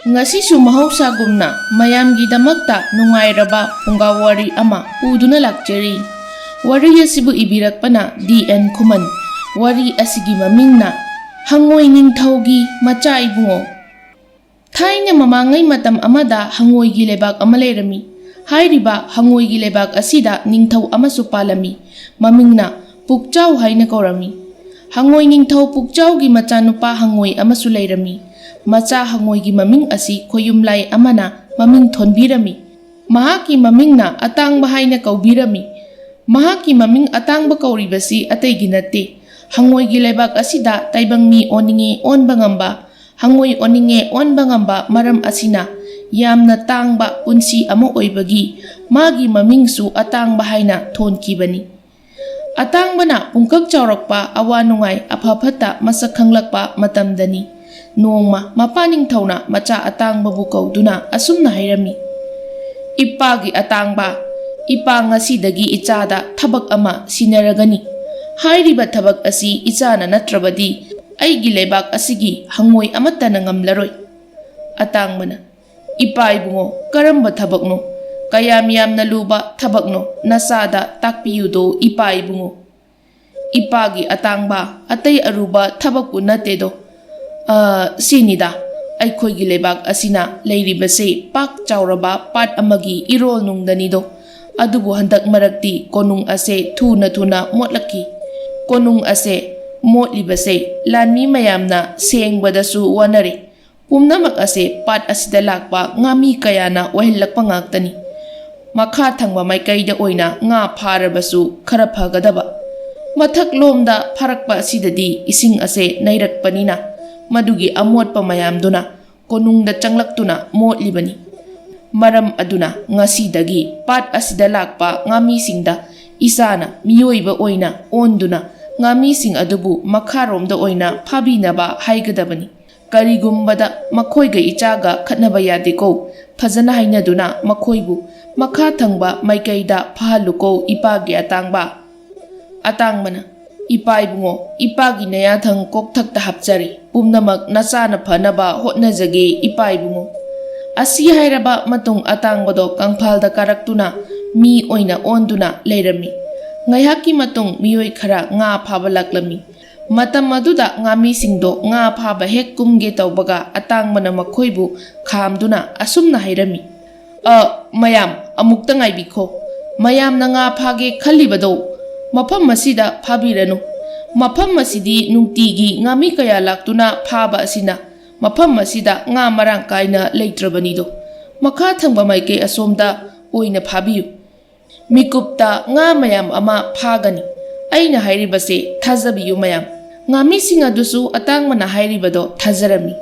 Ngasisu mahausa-gumna mayamgidamakta nungairaba pungawari ama puduna lakjari. Wari asibu ibirakpana D.N. Kuman. Wari asigi mamingna Hangoy Ningthaugi macha ibungo. Thaina mamangay matam amada hangoy gi lebak ama leirami. Hairiba hangoy gi lebak asida Ningthau amasu palami. Mamingna Pukchaw haina kaurami. Hangoy Ningthau Pukchaw gi machanupa hangoy amasu leirami. Macha hangoy gi maming asi Koyumlay amana maming thonbirami. Mahaki mamingna atangba haina kaubirami. Mahaki maming atangba kauribasi atay ginate. Hangoy gi lebak asida taibang mi oninge onba ngamba. Hangoy oninge onba ngamba maram asina. Yamna tangba punsi amo oibagi. Magi mamingsu atangba haina thonkibani. Atangba na pungkag chawrakpa awanungay apapata masakhanglakpa matamdani. Nongma mapaning thauna macha atangba bukaw duna asumna hairami. Ipagi atangba, ipa ngasidagi ichada thabak ama sinaragani. Hairiba thabak asi ichana natrabadi aigi lebak asigi hangoy amata na ngamlaroy. Atangmana, ipa ibungo karamba thabakno, kayam na luba thabakno nasada takpiyudo ipa ibungo. Ipagi atangba atay aruba thabakpu natedo. Sinida Aikoy lebak asina leiribase pak chawraba pat amagi irol nungdanido. Adubu handak marakti konung ase thuna motlaki. Konung ase motlibase lanmi mayamna sengbadasu wanare. Pumnamak ase pat asida lakpa ngami kayana wahillakpa ngaktani. Makha thangba maikayda oina nga pharabasu khara phagadaba. Mathak lomda pharakpa asidadi ising ase nairakpanina. Madugi amot pa mayamduna konungda changlaktuna motlibani. Maram aduna ngasidagi pat asida lakpa ngamisingda isana miyoiba oina onduna ngamising adubu makharomda oina phabinaba haigadabani. Karigumbada makoiga ichaga khatnaba yadeko phajana hainaduna makoibu makha thangba maikayda phahaluko ipagi atangba. Atangmana ipa ibungo ipagi nayathang kokthakta hapchari pumnamak nasana phanaba hotnajage ipa ibungo. Asi hairaba matung atangbado kangphalda karaktuna mi oina onduna leirami. Ngaihaki matung miyoi khara nga phaba laklami. Matam aduda ngamisingdo nga phaba hek kumge tawbaga atangmana makhoibu khamduna asumna hairami. Mayam amukta ngaibikho. Mayam na nga phage khalibado mafam masida phabiranu. Mafam masidi nungtigi ngami kaya laktuna phaba asina. Mafam masida nga marang kaina leitrabanido. Makha thangba maike asomda oina phabiyu. Mikupta nga mayam ama phagani. Aina hairibase thazabiyu mayam. Ngami singa dusu atangmana hairibado thajarami.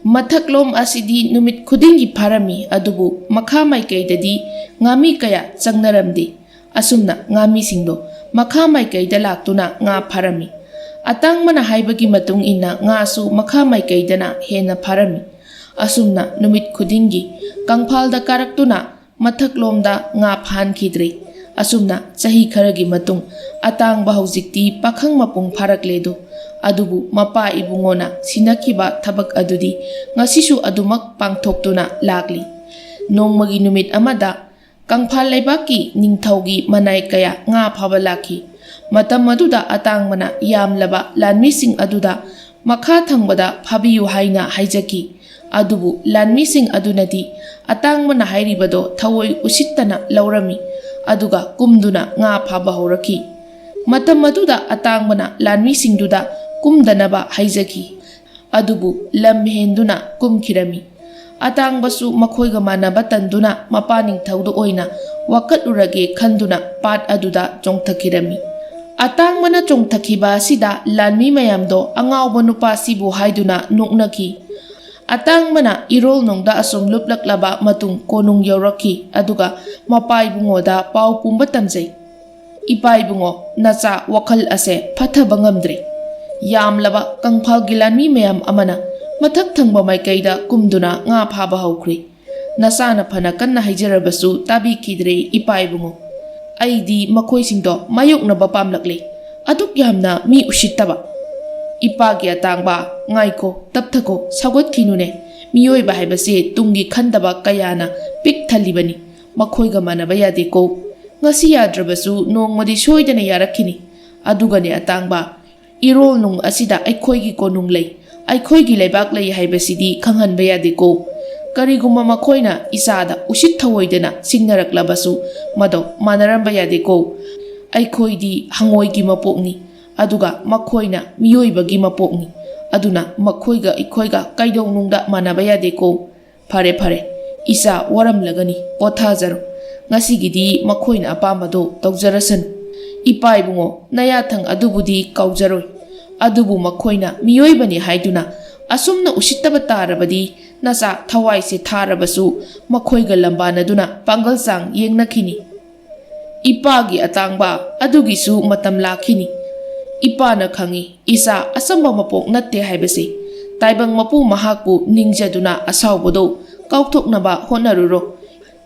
Mathaklom asidi numit khudingi pharami adubu makha maikaidadi ngami kaya changnaramdi. Asumna ngami singdo makha maikayda laktuna nga pharami. Atangmana haibagi matung ina nga su makha maikaydana hena pharami. Asumna numit khudingi kangphalda karaktuna mathaklomda nga phankidre. Asumna chahi kharagi matung atangba haujikti pakhang mapung pharakledo. Adubu mapa ibungona sinakiba thabak adudi ngasisu adumak pangthoktuna lakli. Nongmagi numit amada kangphal leibaki ningthaugi manay kaya nga phaba laki. Matam aduda atangmana yamlaba lanmising aduda makha thangbada phabiyu haina haijaki. Adubu lanmising adunadi atangmana hairibado thawoi usittana laurami. Aduga kumduna nga phaba horaki. Matam aduda atangmana lanmisingduda kumdanaba haijaki. Adubu lamhenduna kumkirami. Atangbasu makhoiga manaba tanduna mapaning thaudo oina wakatlurage khanduna pat aduda chongthakirami. Atangmana chongthakiba sida lanmi mayamdo angawba nupa sibu haiduna nuknaki. Atangmana irol nongda asom luplaklaba matung konung yauraki aduga mapaibungoda pau pumba tamjay. Ipaibungo nacha wakal ase phathaba ngamdre. Yamlaba kangphalgi lanmi mayam amana mathak thangba maikayda kumduna nga phaba haukhri. Nasana phana kanna haijarabasu tabikidre ipaibungo. Aidi makhoisingdo mayoknaba pamlakle. Aduk yamna mi usittaba. Ipagi atangba ngaiko tapthako sagot kinune. ꯃꯤꯑꯣꯏꯕ ꯍꯥꯏꯕꯁꯤ ꯇꯨꯡꯒꯤ ꯈꯟꯗꯕ ꯀꯌꯥꯅ ꯄꯤꯛ ꯊꯜꯂꯤꯕꯅꯤ, ꯃꯈꯣꯏꯒ ꯃꯥꯟꯅꯕ ꯌꯥꯗꯦꯀꯣ꯫ ꯉꯁꯤ ꯌꯥꯗ꯭ꯔꯕꯁꯨ ꯅꯣꯡꯃꯗꯤ ꯁꯣꯏꯗꯅ ꯌꯥꯔꯛꯈꯤꯅꯤ꯫ ꯑꯗꯨꯒꯅꯦ ꯑꯇꯥꯡꯕ, ꯏꯔꯣꯜ ꯅꯨꯡ ꯑꯁꯤꯗ ꯑꯩꯈꯣꯏꯒꯤ ꯀꯣꯅꯨꯡ ꯂꯩ, ꯑꯩꯈꯣꯏꯒꯤ ꯂꯩꯕꯥꯛ ꯂꯩ ꯍꯥꯏꯕꯁꯤꯗꯤ ꯈꯪꯍꯟꯕ ꯌꯥꯗꯦꯀꯣ꯫ ꯀꯔꯤꯒꯨꯝꯕ ꯃꯈꯣꯏꯅ ꯏꯆꯥꯗ ꯎꯁꯤꯠ ꯊꯑꯣꯏꯗꯅ ꯁꯤꯡꯅꯔꯛꯂꯕꯁꯨ ꯃꯗꯣ ꯃꯥꯟꯅꯔꯝꯕ ꯌꯥꯗꯦꯀꯣ꯫ ꯑꯩꯈꯣꯏꯗꯤ ꯍꯪꯉꯣꯏꯒꯤ ꯃꯄꯣꯛꯅꯤ, ꯑꯗꯨꯒ ꯃꯈꯣꯏꯅ ꯃꯤꯑꯣꯏꯕꯒꯤ ꯃꯄꯣꯛꯅꯤ, ꯑꯗꯨꯅ ꯃꯈꯣꯏꯒ ꯑꯩꯈꯣꯏꯒ ꯀꯩꯗꯧꯅꯨꯡꯗ ꯃꯥꯟꯅꯕ ꯌꯥꯗꯦꯀꯣ꯫ ꯐꯔꯦ ꯐꯔꯦ, ꯏꯆꯥ ꯋꯥꯔꯝꯂꯒꯅꯤ, ꯄꯣꯊꯥꯖꯔꯣ꯫ ꯉꯁꯤꯒꯤꯗꯤ ꯃꯈꯣꯏꯅ ꯑꯄꯥꯝꯕꯗꯣ ꯇꯧꯖꯔꯁꯅꯨ꯫ ꯏꯄꯥ ꯏꯕꯨꯡꯉꯣ, ꯅꯌꯥꯊꯪ ꯑꯗꯨꯕꯨꯗꯤ ꯀꯥꯎꯖꯔꯣꯏ, ꯑꯗꯨꯕꯨ ꯃꯈꯣꯏꯅ ꯃꯤꯑꯣꯏꯕꯅꯤ ꯍꯥꯏꯗꯨꯅ ꯑꯁꯨꯝꯅ ꯎꯁꯤꯠꯇꯕ ꯇꯥꯔꯕꯗꯤ ꯅꯆꯥ ꯊꯋꯥꯏꯁꯦ ꯊꯥꯔꯕꯁꯨ ꯃꯈꯣꯏꯒ ꯂꯝꯕꯥꯅꯗꯨꯅ ꯄꯥꯡꯒꯜ ꯆꯥꯡ ꯌꯦꯡꯅꯈꯤꯅꯤ꯫ ꯏꯄꯥꯒꯤ ꯑꯇꯥꯡꯕ, ꯑꯗꯨꯒꯤꯁꯨ ꯃꯇꯝ ꯂꯥꯛꯈꯤꯅꯤ꯫ ꯏꯄꯥꯅ ꯈꯪꯏ ꯏꯆꯥ ꯑꯆꯝꯕ ꯃꯄꯣꯛ ꯅꯠꯇꯦ ꯍꯥꯏꯕꯁꯦ꯫ ꯇꯥꯏꯕꯪ ꯃꯄꯨ ꯃꯍꯥꯛꯄꯨ ꯅꯤꯡꯖꯗꯨꯅ ꯑꯁꯥꯎꯕꯗꯣ ꯀꯥꯎꯊꯣꯛꯅꯕ ꯍꯣꯠꯅꯔꯨꯔꯣ꯫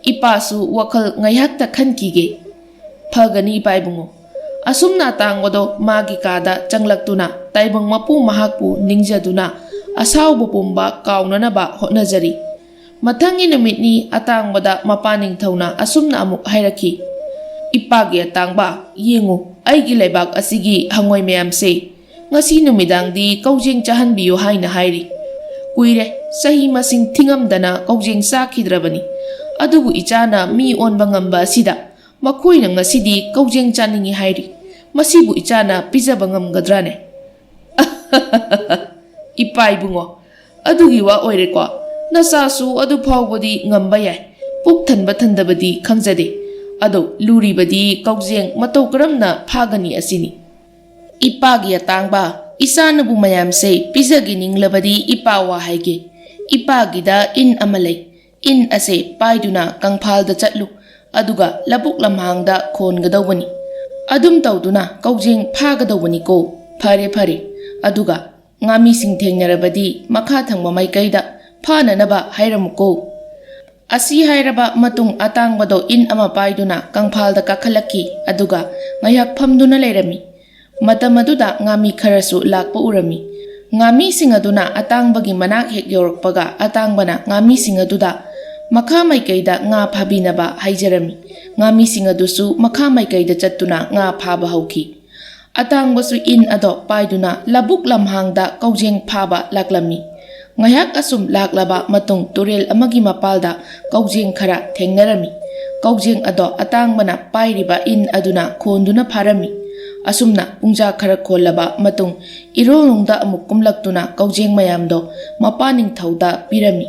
ꯏꯄꯥꯁꯨ ꯋꯥꯈꯜ ꯉꯥꯏꯍꯥꯛꯇ ꯈꯟꯈꯤꯒꯦ꯫ ꯐꯒꯅꯤ ꯏꯄꯥ ꯏꯕꯨꯡꯉꯣ꯫ ꯑꯁꯨꯝꯅ ꯑꯇꯥꯡꯕꯗꯣ ꯃꯥꯒꯤ ꯀꯥꯗ ꯆꯪꯂꯛꯇꯨꯅ ꯇꯥꯏꯕꯪ ꯃꯄꯨ ꯃꯍꯥꯛꯄꯨ ꯅꯤꯡꯖꯗꯨꯅ ꯑꯁꯥꯎꯕ ꯄꯨꯝꯕ ꯀꯥꯎꯅꯅꯕ ꯍꯣꯠꯅꯖꯔꯤ꯫ ꯃꯊꯪꯒꯤ ꯅꯨꯃꯤꯠꯅꯤ ꯑꯇꯥꯡꯕꯗ ꯃꯄꯥꯅꯤꯡꯊꯧꯅ ꯑꯁꯨꯝꯅ ꯑꯃꯨꯛ ꯍꯥꯏꯔꯛꯈꯤ꯫ ꯏꯄꯥꯒꯤ ꯑꯇꯥꯡꯕ, ꯌꯦꯡꯉꯨ ꯑꯩꯒꯤ ꯂꯩꯕꯥꯛ ꯑꯁꯤꯒꯤ ꯍꯪꯉꯣꯏ ꯃꯌꯥꯝꯁꯦ, ꯉꯁꯤ ꯅꯨꯃꯤꯗꯥꯡꯗꯤ ꯀꯧꯖꯦꯡ ꯆꯥꯍꯟꯕꯤꯌꯨ ꯍꯥꯏꯅ ꯍꯥꯏꯔꯤ꯫ ꯀꯨꯏꯔꯦ ꯆꯍꯤ ꯃꯁꯤꯡ ꯊꯤꯉꯝꯗꯅ ꯀꯧꯖꯦꯡ ꯆꯥꯈꯤꯗ꯭ꯔꯕꯅꯤ, ꯑꯗꯨꯕꯨ ꯏꯆꯥꯅ ꯃꯤ ꯑꯣꯟꯕ ꯉꯝꯕ ꯑꯁꯤꯗ ꯃꯈꯣꯏꯅ ꯉꯁꯤꯗꯤ ꯀꯧꯖꯦꯡ ꯆꯥꯅꯤꯡꯉꯤ ꯍꯥꯏꯔꯤ꯫ ꯃꯁꯤꯕꯨ ꯏꯆꯥꯅ ꯄꯤꯖꯕ ꯉꯝꯒꯗ꯭ꯔꯥꯅꯦ? ꯏꯄꯥ ꯏꯕꯨꯡꯉꯣ, ꯑꯗꯨꯒꯤ ꯋꯥ ꯑꯣꯏꯔꯦꯀꯣ꯫ ꯅꯆꯥꯁꯨ ꯑꯗꯨ ꯐꯥꯎꯕꯗꯤ ꯉꯝꯕ ꯌꯥꯏ, ꯄꯨꯛ ꯊꯟꯕ ꯊꯟꯗꯕꯗꯤ ꯈꯪꯖꯗꯦ, ꯑꯗꯣ ꯂꯨꯔꯤꯕꯗꯤ ꯀꯧꯖꯦꯡ ꯃꯇꯧ ꯀꯔꯝꯅ ꯐꯥꯒꯅꯤ ꯑꯁꯤꯅꯤ꯫ ꯏꯄꯥꯒꯤ ꯑꯇꯥꯡꯕ, ꯏꯆꯥꯅꯕꯨ ꯃꯌꯥꯝꯁꯦ ꯄꯤꯖꯒꯦ ꯅꯤꯡꯂꯕꯗꯤ ꯏꯄꯥ ꯋꯥ ꯍꯥꯏꯒꯦ꯫ ꯏꯄꯥꯒꯤꯗ ꯏꯟ ꯑꯃ ꯂꯩ, ꯏꯟ ꯑꯁꯦ ꯄꯥꯏꯗꯨꯅ ꯀꯪꯐꯥꯜꯗ ꯆꯠꯂꯨ, ꯑꯗꯨꯒ ꯂꯕꯨꯛ ꯂꯝꯍꯥꯡꯗ ꯈꯣꯟꯒꯗꯧꯕꯅꯤ꯫ ꯑꯗꯨꯝ ꯇꯧꯗꯨꯅ ꯀꯧꯖꯦꯡ ꯐꯥꯒꯗꯧꯕꯅꯤꯀꯣ꯫ ꯐꯔꯦ ꯐꯔꯦ, ꯑꯗꯨꯒ ꯉꯥꯃꯤꯁꯤꯡ ꯊꯦꯡꯅꯔꯕꯗꯤ ꯃꯈꯥ ꯊꯪꯕ ꯃꯥꯏꯀꯩꯗ ꯐꯥꯅꯅꯕ ꯍꯥꯏꯔꯝꯃꯨꯀꯣ꯫ ꯑꯁꯤ ꯍꯥꯏꯔꯕ ꯃꯇꯨꯡ ꯑꯇꯥꯡꯕꯗꯣ ꯏꯟ ꯑꯃ ꯄꯥꯏꯗꯨꯅ ꯀꯪꯐꯥꯜꯗ ꯀꯥꯈꯠꯂꯛꯈꯤ, ꯑꯗꯨꯒ ꯉꯥꯏꯍꯥꯛ ꯐꯝꯗꯨꯅ ꯂꯩꯔꯝꯃꯤ꯫ ꯃꯇꯝ ꯑꯗꯨꯗ ꯉꯥꯃꯤ ꯈꯔꯁꯨ ꯂꯥꯛꯄ ꯎꯔꯝꯃꯤ꯫ ꯉꯥꯃꯤꯁꯤꯡ ꯑꯗꯨꯅ ꯑꯇꯥꯡꯕꯒꯤ ꯃꯅꯥꯛ ꯍꯦꯛ ꯌꯧꯔꯛꯄꯒ ꯑꯇꯥꯡꯕꯅ ꯉꯥꯃꯤꯁꯤꯡ ꯑꯗꯨꯗ ꯃꯈꯥ ꯃꯥꯏꯀꯩꯗ ꯉꯥ ꯐꯥꯕꯤꯅꯕ ꯍꯥꯏꯖꯔꯝꯃꯤ꯫ ꯉꯥꯃꯤꯁꯤꯡ ꯑꯗꯨꯁꯨ ꯃꯈꯥ ꯃꯥꯏꯀꯩꯗ ꯆꯠꯇꯨꯅ ꯉꯥ ꯐꯥꯕ ꯍꯧꯈꯤ꯫ ꯑꯇꯥꯡꯕꯁꯨ ꯏꯟ ꯑꯗꯣ ꯄꯥꯏꯗꯨꯅ ꯂꯕꯨꯛ ꯂꯝꯍꯥꯡꯗ ꯀꯧꯖꯦꯡ ꯐꯥꯕ ꯂꯥꯛꯂꯝꯃꯤ꯫ ꯉꯥꯏꯍꯥꯛ ꯑꯁꯨꯝ ꯂꯥꯛꯂꯕ ꯃꯇꯨꯡ ꯇꯨꯔꯦꯜ ꯑꯃꯒꯤ ꯃꯄꯥꯜꯗ ꯀꯧꯖꯦꯡ ꯈꯔ ꯊꯦꯡꯅꯔꯝꯃꯤ꯫ ꯀꯧꯖꯦꯡ ꯑꯗꯣ ꯑꯇꯥꯡꯕꯅ ꯄꯥꯏꯔꯤꯕ ꯏꯟ ꯑꯗꯨꯅ ꯈꯣꯟꯗꯨꯅ ꯐꯥꯔꯝꯃꯤ꯫ ꯑꯁꯨꯝꯅ ꯄꯨꯡꯖꯥ ꯈꯔ ꯈꯣꯜꯂꯕ ꯃꯇꯨꯡ ꯏꯔꯣꯜꯅꯨꯡꯗ ꯑꯃꯨꯛ ꯀꯨꯝꯂꯛꯇꯨꯅ ꯀꯧꯖꯦꯡ ꯃꯌꯥꯝꯗꯣ ꯃꯄꯥꯅꯤꯡꯊꯧꯗ ꯄꯤꯔꯝꯃꯤ꯫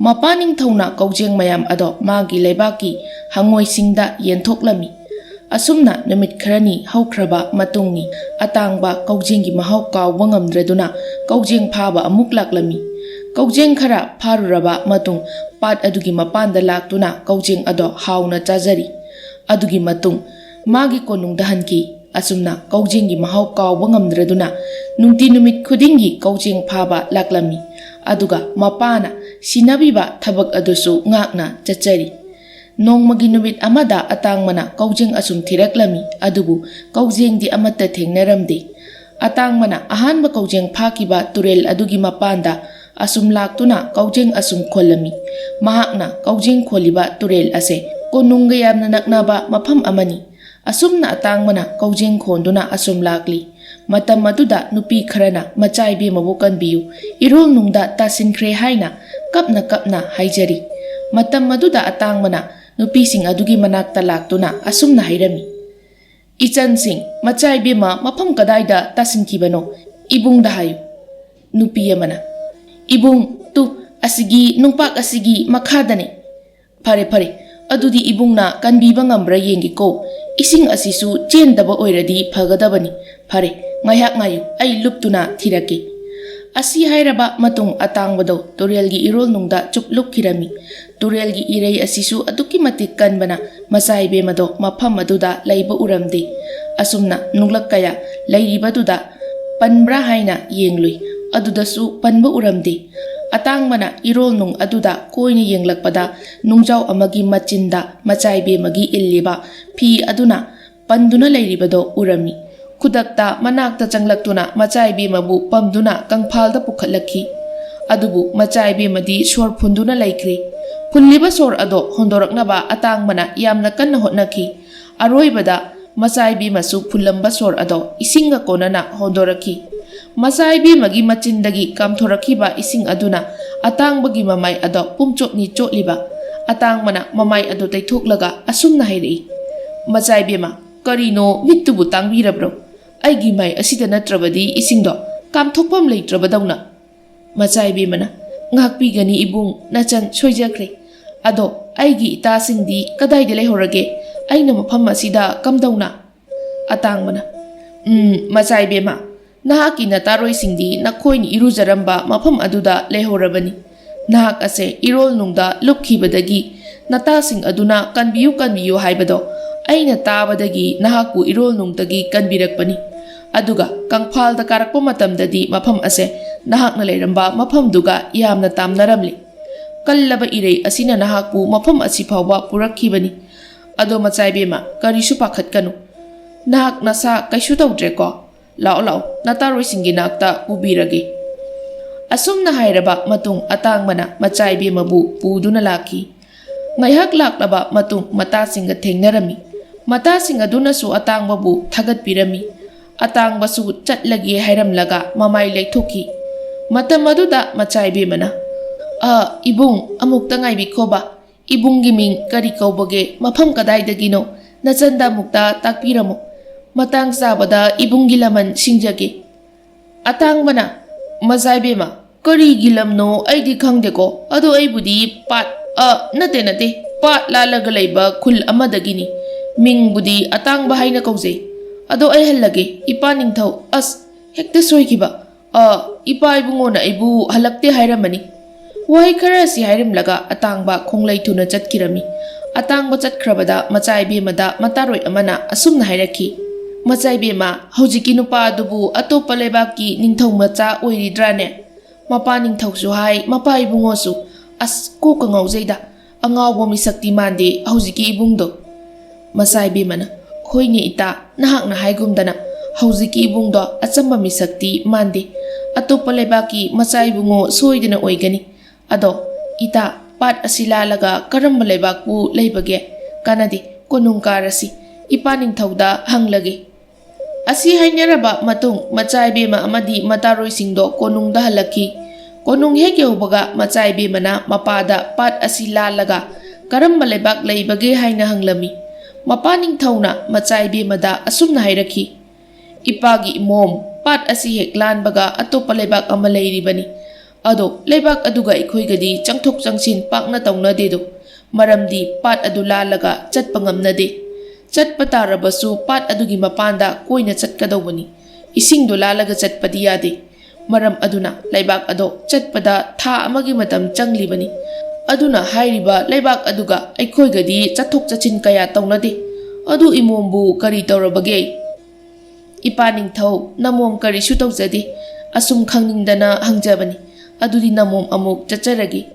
ꯃꯄꯥꯅꯤꯡꯊꯧꯅ ꯀꯧꯖꯦꯡ ꯃꯌꯥꯝ ꯑꯗꯣ ꯃꯥꯒꯤ ꯂꯩꯕꯥꯛꯀꯤ ꯍꯪꯉꯣꯏꯁꯤꯡꯗ ꯌꯦꯟꯊꯣꯛꯂꯝꯃꯤ꯫ ꯑꯁꯨꯝꯅ ꯅꯨꯃꯤꯠ ꯈꯔꯅꯤ ꯍꯧꯈ꯭ꯔꯕ ꯃꯇꯨꯡꯅꯤ ꯑꯇꯥꯡꯕ ꯀꯧꯖꯦꯡꯒꯤ ꯃꯍꯥꯎ ꯀꯥꯎꯕ ꯉꯝꯗ꯭ꯔꯗꯨꯅ ꯀꯧꯖꯦꯡ ꯐꯥꯕ ꯑꯃꯨꯛ ꯂꯥꯛꯂꯝꯃꯤ꯫ ꯀꯧꯖꯦꯡ ꯈꯔ ꯐꯥꯔꯨꯔꯕ ꯃꯇꯨꯡ ꯄꯥꯠ ꯑꯗꯨꯒꯤ ꯃꯄꯥꯟꯗ ꯂꯥꯛꯇꯨꯅ ꯀꯧꯖꯦꯡ ꯑꯗꯣ ꯍꯥꯎꯅ ꯆꯥꯖꯔꯤ꯫ ꯑꯗꯨꯒꯤ ꯃꯇꯨꯡ ꯃꯥꯒꯤ ꯀꯣꯅꯨꯡꯗ ꯍꯟꯈꯤ꯫ ꯑꯁꯨꯝꯅ ꯀꯧꯖꯦꯡꯒꯤ ꯃꯍꯥꯎ ꯀꯥꯎꯕ ꯉꯝꯗ꯭ꯔꯗꯨꯅ ꯅꯨꯡꯇꯤ ꯅꯨꯃꯤꯠ ꯈꯨꯗꯤꯡꯒꯤ ꯀꯧꯖꯦꯡ ꯐꯥꯕ ꯂꯥꯛꯂꯝꯃꯤ, ꯑꯗꯨꯒ ꯃꯄꯥꯅ ꯁꯤꯟꯅꯕꯤꯕ ꯊꯕꯛ ꯑꯗꯨꯁꯨ ꯉꯥꯛꯅ ꯆꯠꯆꯔꯤ꯫ ꯅꯣꯡꯃꯒꯤ ꯅꯨꯃꯤꯠ ꯑꯃꯗ ꯑꯇꯥꯡꯕꯅ ꯀꯧꯖꯦꯡ ꯑꯁꯨꯝ ꯊꯤꯔꯛꯂꯝꯃꯤ, ꯑꯗꯨꯕꯨ ꯀꯧꯖꯦꯡꯗꯤ ꯑꯃꯠꯇ ꯊꯦꯡꯅꯔꯝꯗꯦ꯫ ꯑꯇꯥꯡꯕꯅ ꯑꯍꯥꯟꯕ ꯀꯧꯖꯦꯡ ꯐꯥꯈꯤꯕ ꯇꯨꯔꯦꯜ ꯑꯗꯨꯒꯤ ꯃꯄꯥꯟꯗ ꯑꯁꯨꯝ ꯂꯥꯛꯇꯨꯅ ꯀꯧꯖꯦꯡ ꯑꯁꯨꯝ ꯈꯣꯜꯂꯝꯃꯤ꯫ ꯃꯍꯥꯛꯅ ꯀꯧꯖꯦꯡ ꯈꯣꯜꯂꯤꯕ ꯇꯨꯔꯦꯜ ꯑꯁꯦ ꯀꯣꯅꯨꯡꯒ ꯌꯥꯝꯅ ꯅꯛꯅꯕ ꯃꯐꯝ ꯑꯃꯅꯤ꯫ ꯑꯁꯨꯝꯅ ꯑꯇꯥꯡꯕꯅ ꯀꯧꯖꯦꯡ ꯈꯣꯟꯗꯨꯅ ꯑꯁꯨꯝ ꯂꯥꯛꯂꯤ꯫ ꯃꯇꯝ ꯑꯗꯨꯗ ꯅꯨꯄꯤ ꯈꯔꯅ ꯃꯆꯥ ꯏꯕꯦꯝꯃꯕꯨ ꯀꯟꯕꯤꯌꯨ, ꯏꯔꯣꯜꯅꯨꯡꯗ ꯇꯥꯁꯤꯟꯈ꯭ꯔꯦ ꯍꯥꯏꯅ ꯀꯞꯅ ꯀꯞꯅ ꯍꯥꯏꯖꯔꯤ꯫ ꯃꯇꯝ ꯑꯗꯨꯗ ꯑꯇꯥꯡꯕꯅ ꯅꯨꯄꯤꯁꯤꯡ ꯑꯗꯨꯒꯤ ꯃꯅꯥꯛꯇ ꯂꯥꯛꯇꯨꯅ ꯑꯁꯨꯝꯅ ꯍꯥꯏꯔꯝꯃꯤ꯫ ꯏꯆꯟꯁꯤꯡ, ꯃꯆꯥ ꯏꯕꯦꯝꯃ ꯃꯐꯝ ꯀꯗꯥꯏꯗ ꯇꯥꯁꯤꯟꯈꯤꯕꯅꯣ? ꯏꯕꯨꯡꯗ ꯍꯥꯏꯌꯨ꯫ ꯅꯨꯄꯤ ꯑꯃꯅ, ꯏꯕꯨꯡ, ꯑꯁꯤꯒꯤ ꯅꯨꯡꯄꯥꯛ ꯑꯁꯤꯒꯤ ꯃꯈꯥꯗꯅꯤ꯫ ꯐꯔꯦ ꯐꯔꯦ, ꯑꯗꯨꯗꯤ ꯏꯕꯨꯡꯅ ꯀꯟꯕꯤꯕ ꯉꯝꯕ꯭ꯔꯥ ꯌꯦꯡꯒꯦꯀꯣ꯫ ꯏꯁꯤꯡ ꯑꯁꯤꯁꯨ ꯆꯦꯟꯗꯕ ꯑꯣꯏꯔꯗꯤ ꯐꯒꯗꯕꯅꯤ꯫ ꯐꯔꯦ, ꯉꯥꯏꯍꯥꯛ ꯉꯥꯏꯌꯨ, ꯑꯩ ꯂꯨꯞꯇꯨꯅ ꯊꯤꯔꯛꯀꯦ꯫ ꯑꯁꯤ ꯍꯥꯏꯔꯕ ꯃꯇꯨꯡ ꯑꯇꯥꯡꯕꯗꯣ ꯇꯨꯔꯦꯜꯒꯤ ꯏꯔꯣꯜꯅꯨꯡꯗ ꯆꯨꯞ ꯂꯨꯞꯈꯤꯔꯝꯃꯤ꯫ ꯇꯨꯔꯦꯜꯒꯤ ꯏꯔꯩ ꯑꯁꯤꯁꯨ ꯑꯗꯨꯛꯀꯤ ꯃꯇꯤꯛ ꯀꯟꯕꯅ ꯃꯆꯥ ꯏꯕꯦꯝꯃꯗꯣ ꯃꯐꯝ ꯑꯗꯨꯗ ꯂꯩꯕ ꯎꯔꯝꯗꯦ꯫ ꯑꯁꯨꯝꯅ ꯅꯨꯡꯂꯛ ꯀꯌꯥ ꯂꯩꯔꯤꯕꯗꯨꯗ ꯄꯟꯕ꯭ꯔꯥ ꯍꯥꯏꯅ ꯌꯦꯡꯂꯨꯏ, ꯑꯗꯨꯗꯁꯨ ꯄꯟꯕ ꯎꯔꯝꯗꯦ꯫ ꯑꯇꯥꯡꯕꯅ ꯏꯔꯣꯜꯅꯨꯡ ꯑꯗꯨꯗ ꯀꯣꯏꯅ ꯌꯦꯡꯂꯛꯄꯗ ꯅꯨꯡꯖꯥꯎ ꯑꯃꯒꯤ ꯃꯆꯤꯟꯗ ꯃꯆꯥ ꯏꯕꯦꯝꯃꯒꯤ ꯏꯜꯂꯤꯕ ꯐꯤ ꯑꯗꯨꯅ ꯄꯟꯗꯨꯅ ꯂꯩꯔꯤꯕꯗꯣ ꯎꯔꯝꯃꯤ꯫ ꯈꯨꯗꯛꯇ ꯃꯅꯥꯛꯇ ꯆꯪꯂꯛꯇꯨꯅ ꯃꯆꯥ ꯏꯕꯦꯝꯃꯕꯨ ꯄꯝꯗꯨꯅ ꯀꯪꯐꯥꯜꯗ ꯄꯨꯈꯠꯂꯛꯈꯤ꯫ Adubu Machaibemadi sor phunduna laikri. Phulliba sor ado hondoraknaba atangmana yamna kanna hotnaki. Aroibada Machaibemasu phulamba sor ado isinga konana hondoraki. Machaibemagi machindagi kamthorakiba ising aduna atangbagi mamai ado pumchotni chotliba. Atangmana mamai ado taithoklaga asumna hairei. Machaibema karino mittubu tangbirabro. Aigi mai asida natrabadi isingdo kamthokpam leitrabadawna. Machaibemana ngakpigani ibung nachan soijakre. Ado aigi itasingdi kadaida leihorage aina mafam asida kamdawna. Atangmana Machaibema nahaki nataroisingdi nakhoini irujaramba mafam aduda leihorabani. Nahak ase irol nungda lupkhibadagi natasing aduna kanbiyu haibado aina tabadagi nahaku irol nungdagi kanbirakpani. Aduga kangphal da karakpa matamdadi mafam ase nahakna leiramba mafam duga yamna tamnaramli. Kallaba irei asina nahaku mafam asi phawba purakhibani. Ado Machaibema karisu pakhatkanu. Nahak nasa kaisu tawdreko. Lao nataroisingi nakta ubirage. Asumna hairaba matung atangmana Machaibemabu puduna laki. Ngaihak laklaba matung matasinga thengnarami. Matasing adunasu atangbabu thagatpirami. Atangbasu chatlagi hairamlaga mamai leithoki. Matam aduda Machaibemana ibung amukta ngaibikhoba. Ibunggi ming kari kaubage mafam kadaidagino nachanda mukta takpiramo. Matang sabada ibunggi laman singjage. Atangmana Machaibema kari gilamno aidi khangdeko ado aibudi pat nate pat lalaga laiba khul amadagini ming budi atangba haina kaujai ado ai hallage ipa ningthau hekta soikiba ipa ibungona ibu halakte hairamani wai khara si hairamlaga atangba khonglai thuna chatkirami atangba chatkrabada Machaibemada mataroi amana asumna hairaki. Machaibema hojiki nupa adubu atopa leibaki ningthau macha oiridrane. Mapa ningthausu hai mapa ibungosu ko ka ngaujaida angawbo misakti mande hojiki ibungdo. Machaibemana khoini ita nahakna haigumdana hojiki ibungdo achamba misakti mande atopa leibaki Machaibungo soidana oigani. Ado ita pat asilalaga karamba leibakbu leibage kanadi konungkarasi ipa ningthauda hanglage. Asi hainaraba matung Machaibema amadi mataroisingdo konungda halaki. Konung hek yaubaga Machaibemana mapada pat asi lalaga karamba leibak leibage haina hanglami. Mapa ningthauna Machaibemada asumna hairaki. Ipagi imom pat asi hek lanbaga atopa leibak ama leiribani. Ado leibak aduga ikhoigadi changthok changsin pakna tawnadedo. Maramdi pat adu lalaga chatpa ngamnade. Chatpa tarabasu pat adugi mapanda koina chatkadawbani. Isingdo lalaga chatpadi yade. Maram aduna leibak ado chatpada tha amagi matam changlibani. Aduna hairiba leibak aduga aikhoigadi chathok chachin kaya tawnade. Adu imombu kari tawrabage. Ipa ningthau namom kari su tawjade. Asum khangningdana hangjabani. Adudi namom amuk chacharagi.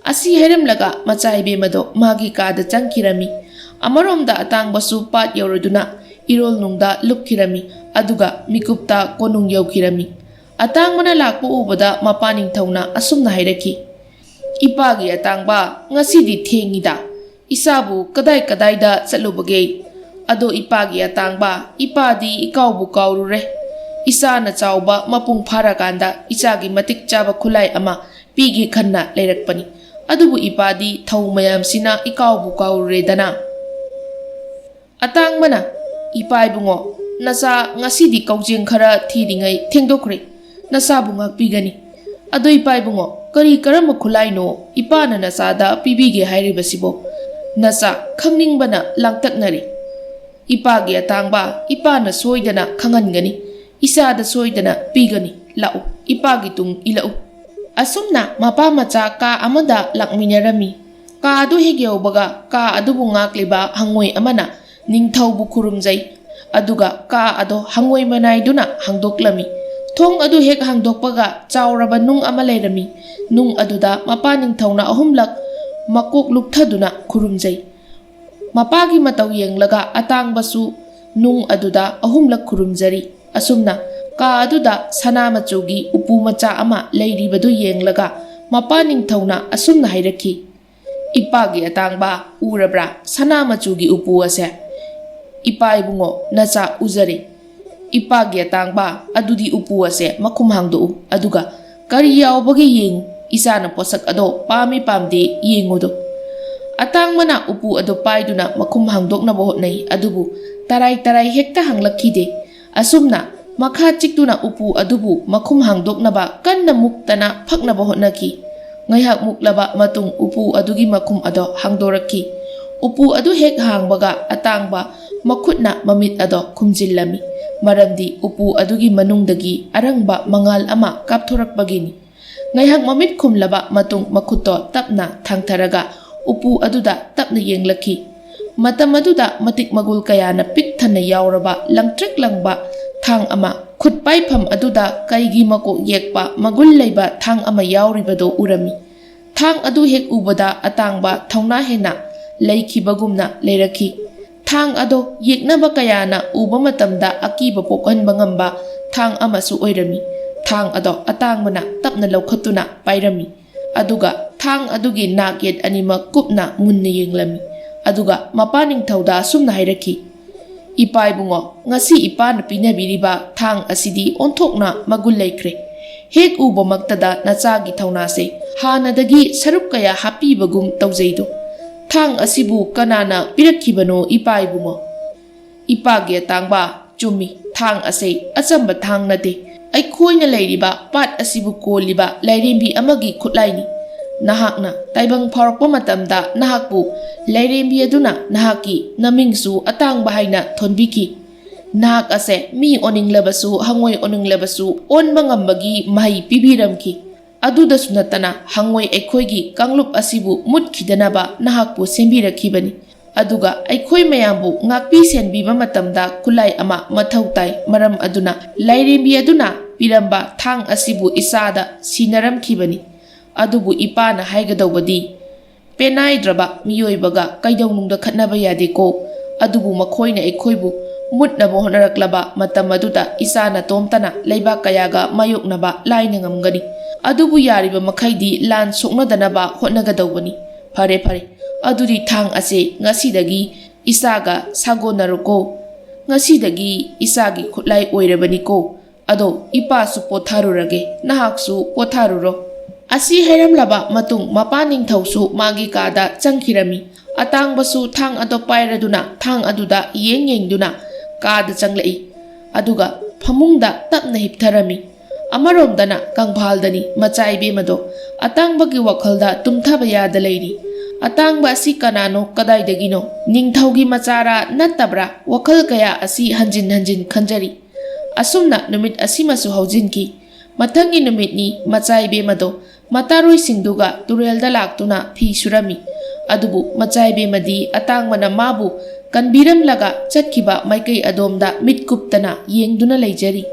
Asi hairamlaga Machaibemado magi kada changkirami. Amaromda atangbasu pat yauraduna irol nungda lupkirami aduga mikupta konung yaukirami. Atangmana lakpo ubada mapa ningthauna asumna hairaki. Ipagi atangba ngasidi thengida isabu kadaida chatlubage. Ado ipagi atangba ipadi ikawbu kawrure. Isana chawba mapung pharakanda ichagi matik chaba khulai ama pigi khanna leirakpani. Adubu ipadi thau mayamsina ikawbu kawruredana. Atangmana ipa ibungo nasa ngasidi kaujeng khara thiringai thengdokre nasa bungak pigani. Ado ipa ibungo kari karamba khulaino ipana nasada pibige hairibasibo nasa khangningbana langtaknari. Ipagi atangba ipana soidana khangangani isada soidana pigani lau ipagi tung ilau. Asumna mapa macha ka amada lakminarami. Ka adu hegyaubaga ka adubu ngakliba hangoi amana ningthaubu khurumjai. Aduga ka ado hangoi manaiduna hangdoklami. Thong adu hek hangdokpaga chawraba nung ama leirami. Nung aduda mapa ningthauna ahumlak makok lukthaduna khurumjai. Mapagi mataw yenglaga atangbasu nung aduda ahumlak khurumjari. Asumna ꯀꯥ ꯑꯗꯨꯗ ꯁꯅꯥ ꯃꯆꯨꯒꯤ ꯎꯄꯨ ꯃꯆꯥ ꯑꯃ ꯂꯩꯔꯤꯕꯗꯨ ꯌꯦꯡꯂꯒ ꯃꯄꯥ ꯅꯤꯡꯊꯧꯅ ꯑꯁꯨꯝꯅ ꯍꯥꯏꯔꯛꯈꯤ, "ꯏꯄꯥꯒꯤ ꯑꯇꯥꯡꯕ, ꯎꯔꯕ꯭ꯔꯥ ꯁꯅꯥ ꯃꯆꯨꯒꯤ ꯎꯄꯨ ꯑꯁꯦ?" "ꯏꯄꯥ ꯏꯕꯨꯡꯉꯣ, ꯅꯆꯥ ꯎꯖꯔꯦ." "ꯏꯄꯥꯒꯤ ꯑꯇꯥꯡꯕ, ꯑꯗꯨꯗꯤ ꯎꯄꯨ ꯑꯁꯦ ꯃꯈꯨꯝ ꯍꯥꯡꯗꯣꯛꯎ, ꯑꯗꯨꯒ ꯀꯔꯤ ꯌꯥꯎꯕꯒꯦ ꯌꯦꯡꯉꯨ, ꯏꯆꯥꯅ ꯄꯣꯠꯁꯛ ꯑꯗꯣ ꯄꯥꯝꯃꯤ ꯄꯥꯝꯗꯦ ꯌꯦꯡꯉꯨꯗꯣ." ꯑꯇꯥꯡꯕꯅ ꯎꯄꯨ ꯑꯗꯨ ꯄꯥꯏꯗꯨꯅ ꯃꯈꯨꯝ ꯍꯥꯡꯗꯣꯛꯅꯕ ꯍꯣꯠꯅꯩ, ꯑꯗꯨꯕꯨ ꯇꯔꯥꯏ ꯍꯦꯛꯇ ꯍꯥꯡꯂꯛꯈꯤꯗꯦ꯫ ꯑꯁꯨꯝꯅ ꯃꯈꯥ ꯆꯤꯛꯇꯨꯅ ꯎꯄꯨ ꯑꯗꯨꯕꯨ ꯃꯈꯨꯝ ꯍꯥꯡꯗꯣꯛꯅꯕ ꯀꯟꯅ ꯃꯨꯛꯇꯅ ꯐꯛꯅꯕ ꯍꯣꯠꯅꯈꯤ꯫ ꯉꯥꯏꯍꯥꯛ ꯃꯨꯛꯂꯕ ꯃꯇꯨꯡ ಉಪು ꯑꯗꯨꯒꯤ ꯃꯈꯨꯝ ꯑꯗꯣ ꯍꯥꯡꯗꯣꯔꯛꯈꯤ꯫ ಉಪು ꯑꯗꯨ ꯍꯦꯛ ꯍꯥꯡꯕꯒ ꯑꯇꯥꯡꯕ ꯃꯈꯨꯠꯅ ꯃꯃꯤꯠ ꯑꯗꯣ ꯈꯨꯝꯖꯤꯜꯂꯝꯃꯤ, ꯃꯔꯝꯗꯤ ಉಪು ꯑꯗꯨꯒꯤ ꯃꯅꯨꯡꯗꯒꯤ ꯑꯔꯪꯕ ꯃꯉꯥꯜ ꯑꯃ ꯀꯥꯞꯊꯣꯔꯛꯄꯒꯤꯅꯤ꯫ ꯉꯥꯏꯍꯥꯛ ꯃꯃꯤꯠ ꯈꯨꯝꯂꯕ ꯃꯇꯨꯡ ꯃꯈꯨꯠꯇꯣ ꯇꯞꯅ ꯊꯥꯡꯊꯔꯒ ಉಪು ꯑꯗꯨꯗ ꯇꯞꯅ ꯌꯦꯡꯂꯛꯈꯤ꯫ ꯃꯇꯝ ꯑꯗꯨꯗ ꯃꯇꯤꯛ ꯃꯒꯨꯜ ꯀꯌꯥꯅ ꯄꯤꯛ ꯊꯟꯅ ꯌꯥꯎꯔꯕ ꯂꯪꯇ꯭ꯔꯤꯛ ꯂꯪꯕ ꯊꯥꯡ ꯑꯃ, ꯈꯨꯠ ꯄꯥꯏꯐꯝ ꯑꯗꯨꯗ ꯀꯩꯒꯤ ꯃꯀꯣꯛ ꯌꯦꯛꯄ ꯃꯒꯨꯟ ꯂꯩꯕ ꯊꯥꯡ ꯑꯃ ꯌꯥꯎꯔꯤꯕꯗꯣ ꯎꯔꯝꯃꯤ꯫ ꯊꯥꯡ ꯑꯗꯨ ꯍꯦꯛ ꯎꯕꯗ ꯑꯇꯥꯡꯕ ꯊꯧꯅꯥ ꯍꯦꯟꯅ ꯂꯩꯈꯤꯕꯒꯨꯝꯅ ꯂꯩꯔꯛꯈꯤ꯫ ꯊꯥꯡ ꯑꯗꯣ ꯌꯦꯛꯅꯕ ꯀꯌꯥꯅ ꯎꯕ ꯃꯇꯝꯗ ꯑꯀꯤꯕ ꯄꯣꯛꯍꯟꯕ ꯉꯝꯕ ꯊꯥꯡ ꯑꯃꯁꯨ ꯑꯣꯏꯔꯝꯃꯤ꯫ ꯊꯥꯡ ꯑꯗꯣ ꯑꯇꯥꯡꯕꯅ ꯇꯞꯅ ꯂꯧꯈꯠꯇꯨꯅ ꯄꯥꯏꯔꯝꯃꯤ, ꯑꯗꯨꯒ ꯊꯥꯡ ꯑꯗꯨꯒꯤ ꯅꯥꯛ ꯌꯦꯠ ꯑꯅꯤꯃꯛ ꯀꯨꯞꯅ ꯃꯨꯟꯅ ꯌꯦꯡꯂꯝꯃꯤ꯫ ꯑꯗꯨꯒ ꯃꯄꯥ ꯅꯤꯡꯊꯧꯗ ꯑꯁꯨꯝꯅ ꯍꯥꯏꯔꯛꯈꯤ, "ꯏꯄꯥ ꯏꯕꯨꯡꯉꯣ, ꯉꯁꯤ ꯏꯄꯥꯅ ꯄꯤꯅꯕꯤꯔꯤꯕ ꯊꯥꯡ ꯑꯁꯤꯗꯤ ꯑꯣꯟꯊꯣꯛꯅ ꯃꯒꯨꯟ ꯂꯩꯈ꯭ꯔꯦ꯫ ꯍꯦꯛ ꯎꯕꯃꯛꯇꯗ ꯅꯆꯥꯒꯤ ꯊꯧꯅꯥꯁꯦ ꯍꯥꯟꯅꯗꯒꯤ ꯁꯔꯨꯛ ꯀꯌꯥ ꯍꯥꯞꯄꯤꯕꯒꯨꯝ ꯇꯧꯖꯩꯗꯣ꯫ ꯊꯥꯡ ꯑꯁꯤꯕꯨ ꯀꯅꯥꯅ ꯄꯤꯔꯛꯈꯤꯕꯅꯣ ꯏꯄꯥ ꯏꯕꯨꯡꯉꯣ?" "ꯏꯄꯥꯒꯤ ꯑꯇꯥꯡꯕ, ꯆꯨꯝꯃꯤ, ꯊꯥꯡ ꯑꯁꯦ ꯑꯆꯝꯕ ꯊꯥꯡ ꯅꯠꯇꯦ, ꯑꯩꯈꯣꯏꯅ ꯂꯩꯔꯤꯕ ꯄꯥꯠ ꯑꯁꯤꯕꯨ ꯀꯣꯜꯂꯤꯕ ꯂꯥꯏꯔꯦꯝꯕꯤ ꯑꯃꯒꯤ ꯈꯨꯠꯂꯥꯏꯅꯤ꯫ ꯅꯍꯥꯛꯅ ꯇꯥꯏꯕꯪ ꯐꯥꯎꯔꯛꯄ ꯃꯇꯝꯗ ꯅꯍꯥꯛꯄꯨ ꯂꯥꯏꯔꯦꯝꯕꯤ ꯑꯗꯨꯅ ꯅꯍꯥꯛꯀꯤ ꯅꯃꯤꯡꯁꯨ ꯑꯇꯥꯡꯕ ꯍꯥꯏꯅ ꯊꯣꯟꯕꯤꯈꯤ꯫ ꯅꯍꯥꯛ ꯑꯁꯦ ꯃꯤ ꯑꯣꯟꯅꯤꯡꯂꯕꯁꯨ ꯍꯪꯉꯣꯏ ꯑꯣꯟꯅꯤꯡꯂꯕꯁꯨ ꯑꯣꯟꯕ ꯉꯝꯕꯒꯤ ꯃꯍꯩ ꯄꯤꯕꯤꯔꯝꯈꯤ꯫ ꯑꯗꯨꯗꯁꯨ ꯅꯠꯇꯅ ꯍꯪꯉꯣꯏ ꯑꯩꯈꯣꯏꯒꯤ ꯀꯥꯡꯂꯨꯞ ꯑꯁꯤꯕꯨ ꯃꯨꯠꯈꯤꯗꯅꯕ ꯅꯍꯥꯛꯄꯨ ꯁꯦꯝꯕꯤꯔꯛꯈꯤꯕꯅꯤ꯫ ꯑꯗꯨꯒ ꯑꯩꯈꯣꯏ ꯃꯌꯥꯝꯕꯨ ꯉꯥꯛꯄꯤ ꯁꯦꯟꯕꯤꯕ ꯃꯇꯝꯗ ꯈꯨꯠꯂꯥꯏ ꯑꯃ ꯃꯊꯧ ꯇꯥꯏ, ꯃꯔꯝ ꯑꯗꯨꯅ ꯂꯥꯏꯔꯦꯝꯕꯤ ꯑꯗꯨꯅ ꯄꯤꯔꯝꯕ ꯊꯥꯡ ꯑꯁꯤꯕꯨ ꯏꯆꯥꯗ ꯁꯤꯟꯅꯔꯝꯈꯤꯕꯅꯤ꯫ ꯑꯗꯨꯕꯨ ꯏꯄꯥꯅ ꯍꯥꯏꯒꯗꯧꯕꯗꯤ, ꯄꯦꯅꯥꯏꯗ꯭ꯔꯕ ꯃꯤꯑꯣꯏꯕꯒ ꯀꯩꯗꯧꯅꯨꯡꯗ ꯈꯠꯅꯕ ꯌꯥꯗꯦꯀꯣ꯫ ꯑꯗꯨꯕꯨ ꯃꯈꯣꯏꯅ ꯑꯩꯈꯣꯏꯕꯨ ꯃꯨꯠꯅꯕ ꯍꯣꯠꯅꯔꯛꯂꯕ ꯃꯇꯝ ꯑꯗꯨꯗ ꯏꯆꯥꯅ ꯇꯣꯝꯇꯅ ꯂꯩꯕꯥꯛ ꯀꯌꯥꯒ ꯃꯥꯌꯣꯛꯅꯕ ꯂꯥꯏꯅ ꯉꯝꯒꯅꯤ꯫ ꯑꯗꯨꯕꯨ ꯌꯥꯔꯤꯕ ꯃꯈꯩꯗꯤ ꯂꯥꯟ ꯁꯣꯛꯅꯗꯅꯕ ꯍꯣꯠꯅꯒꯗꯧꯕꯅꯤ꯫ ꯐꯔꯦ, ꯑꯗꯨꯗꯤ ꯊꯥꯡ ꯑꯁꯦ ꯉꯁꯤꯗꯒꯤ ꯏꯆꯥꯒ ꯁꯥꯒꯣꯟꯅꯔꯣꯀꯣ꯫ ꯉꯁꯤꯗꯒꯤ ꯏꯆꯥꯒꯤ ꯈꯨꯠꯂꯥꯏ ꯑꯣꯏꯔꯕꯅꯤꯀꯣ꯫ ꯑꯗꯣ ꯏꯄꯥꯁꯨ ꯄꯣꯊꯥꯔꯨꯔꯒꯦ, ꯅꯍꯥꯛꯁꯨ ꯄꯣꯊꯥꯔꯨꯔꯣ." ꯑꯁꯤ ꯍꯥꯏꯔꯝꯂꯕ ꯃꯇꯨꯡ ꯃꯄꯥ ꯅꯤꯡꯊꯧꯁꯨ ꯃꯥꯒꯤ ꯀꯥꯗ ꯆꯪꯈꯤꯔꯝꯃꯤ꯫ ꯑꯇꯥꯡꯕꯁꯨ ꯊꯥꯡ ꯑꯗꯣ ꯄꯥꯏꯔꯗꯨꯅ ꯊꯥꯡ ꯑꯗꯨꯗ ꯌꯦꯡꯗꯨꯅ ꯀꯥꯗ ꯆꯪꯂꯛꯏ, ꯑꯗꯨꯒ ꯐꯃꯨꯡꯗ ꯇꯞꯅ ꯍꯤꯞꯊꯔꯝꯃꯤ꯫ ꯑꯃꯔꯣꯝꯗꯅ ꯀꯪꯐꯥꯜꯗꯅꯤ ꯃꯆꯥ ꯏꯕꯦꯝꯃꯗꯣ ꯑꯇꯥꯡꯕꯒꯤ ꯋꯥꯈꯜꯗ ꯇꯨꯝꯊꯕ ꯌꯥꯗ ꯂꯩꯔꯤ꯫ ꯑꯇꯥꯡꯕ ꯑꯁꯤ ꯀꯅꯥꯅꯣ, ꯀꯗꯥꯏꯗꯒꯤꯅꯣ, ꯅꯤꯡꯊꯧꯒꯤ ꯃꯆꯥꯔꯥ ꯅꯠꯇꯕ꯭ꯔꯥ, ꯋꯥꯈꯜ ꯀꯌꯥ ꯑꯁꯤ ꯍꯟꯖꯤꯟ ꯈꯟꯖꯔꯤ꯫ ꯑꯁꯨꯝꯅ ꯅꯨꯃꯤꯠ ꯑꯁꯤꯃꯁꯨ ꯍꯧꯖꯤꯟꯈꯤ꯫ ꯃꯊꯪꯒꯤ ꯅꯨꯃꯤꯠꯅꯤ ꯃꯆꯥ ꯏꯕꯦꯝꯃꯗꯣ ꯃꯇꯥꯔꯣꯏꯁꯤꯡꯗꯨꯒ ꯇꯨꯔꯦꯜꯗ ꯂꯥꯛꯇꯨꯅ ꯐꯤ ꯁꯨꯔꯝꯃꯤ꯫ ꯑꯗꯨꯕꯨ ꯃꯆꯥ ꯏꯕꯦꯝꯃꯗꯤ ꯑꯇꯥꯡꯕꯅ ꯃꯥꯕꯨ ꯀꯟꯕꯤꯔꯝꯂꯒ ꯆꯠꯈꯤꯕ ꯃꯥꯏꯀꯩ ꯑꯗꯣꯝꯗ ꯃꯤꯠ ꯀꯨꯞꯇꯅ ꯌꯦꯡꯗꯨꯅ ꯂꯩꯖꯔꯤ꯫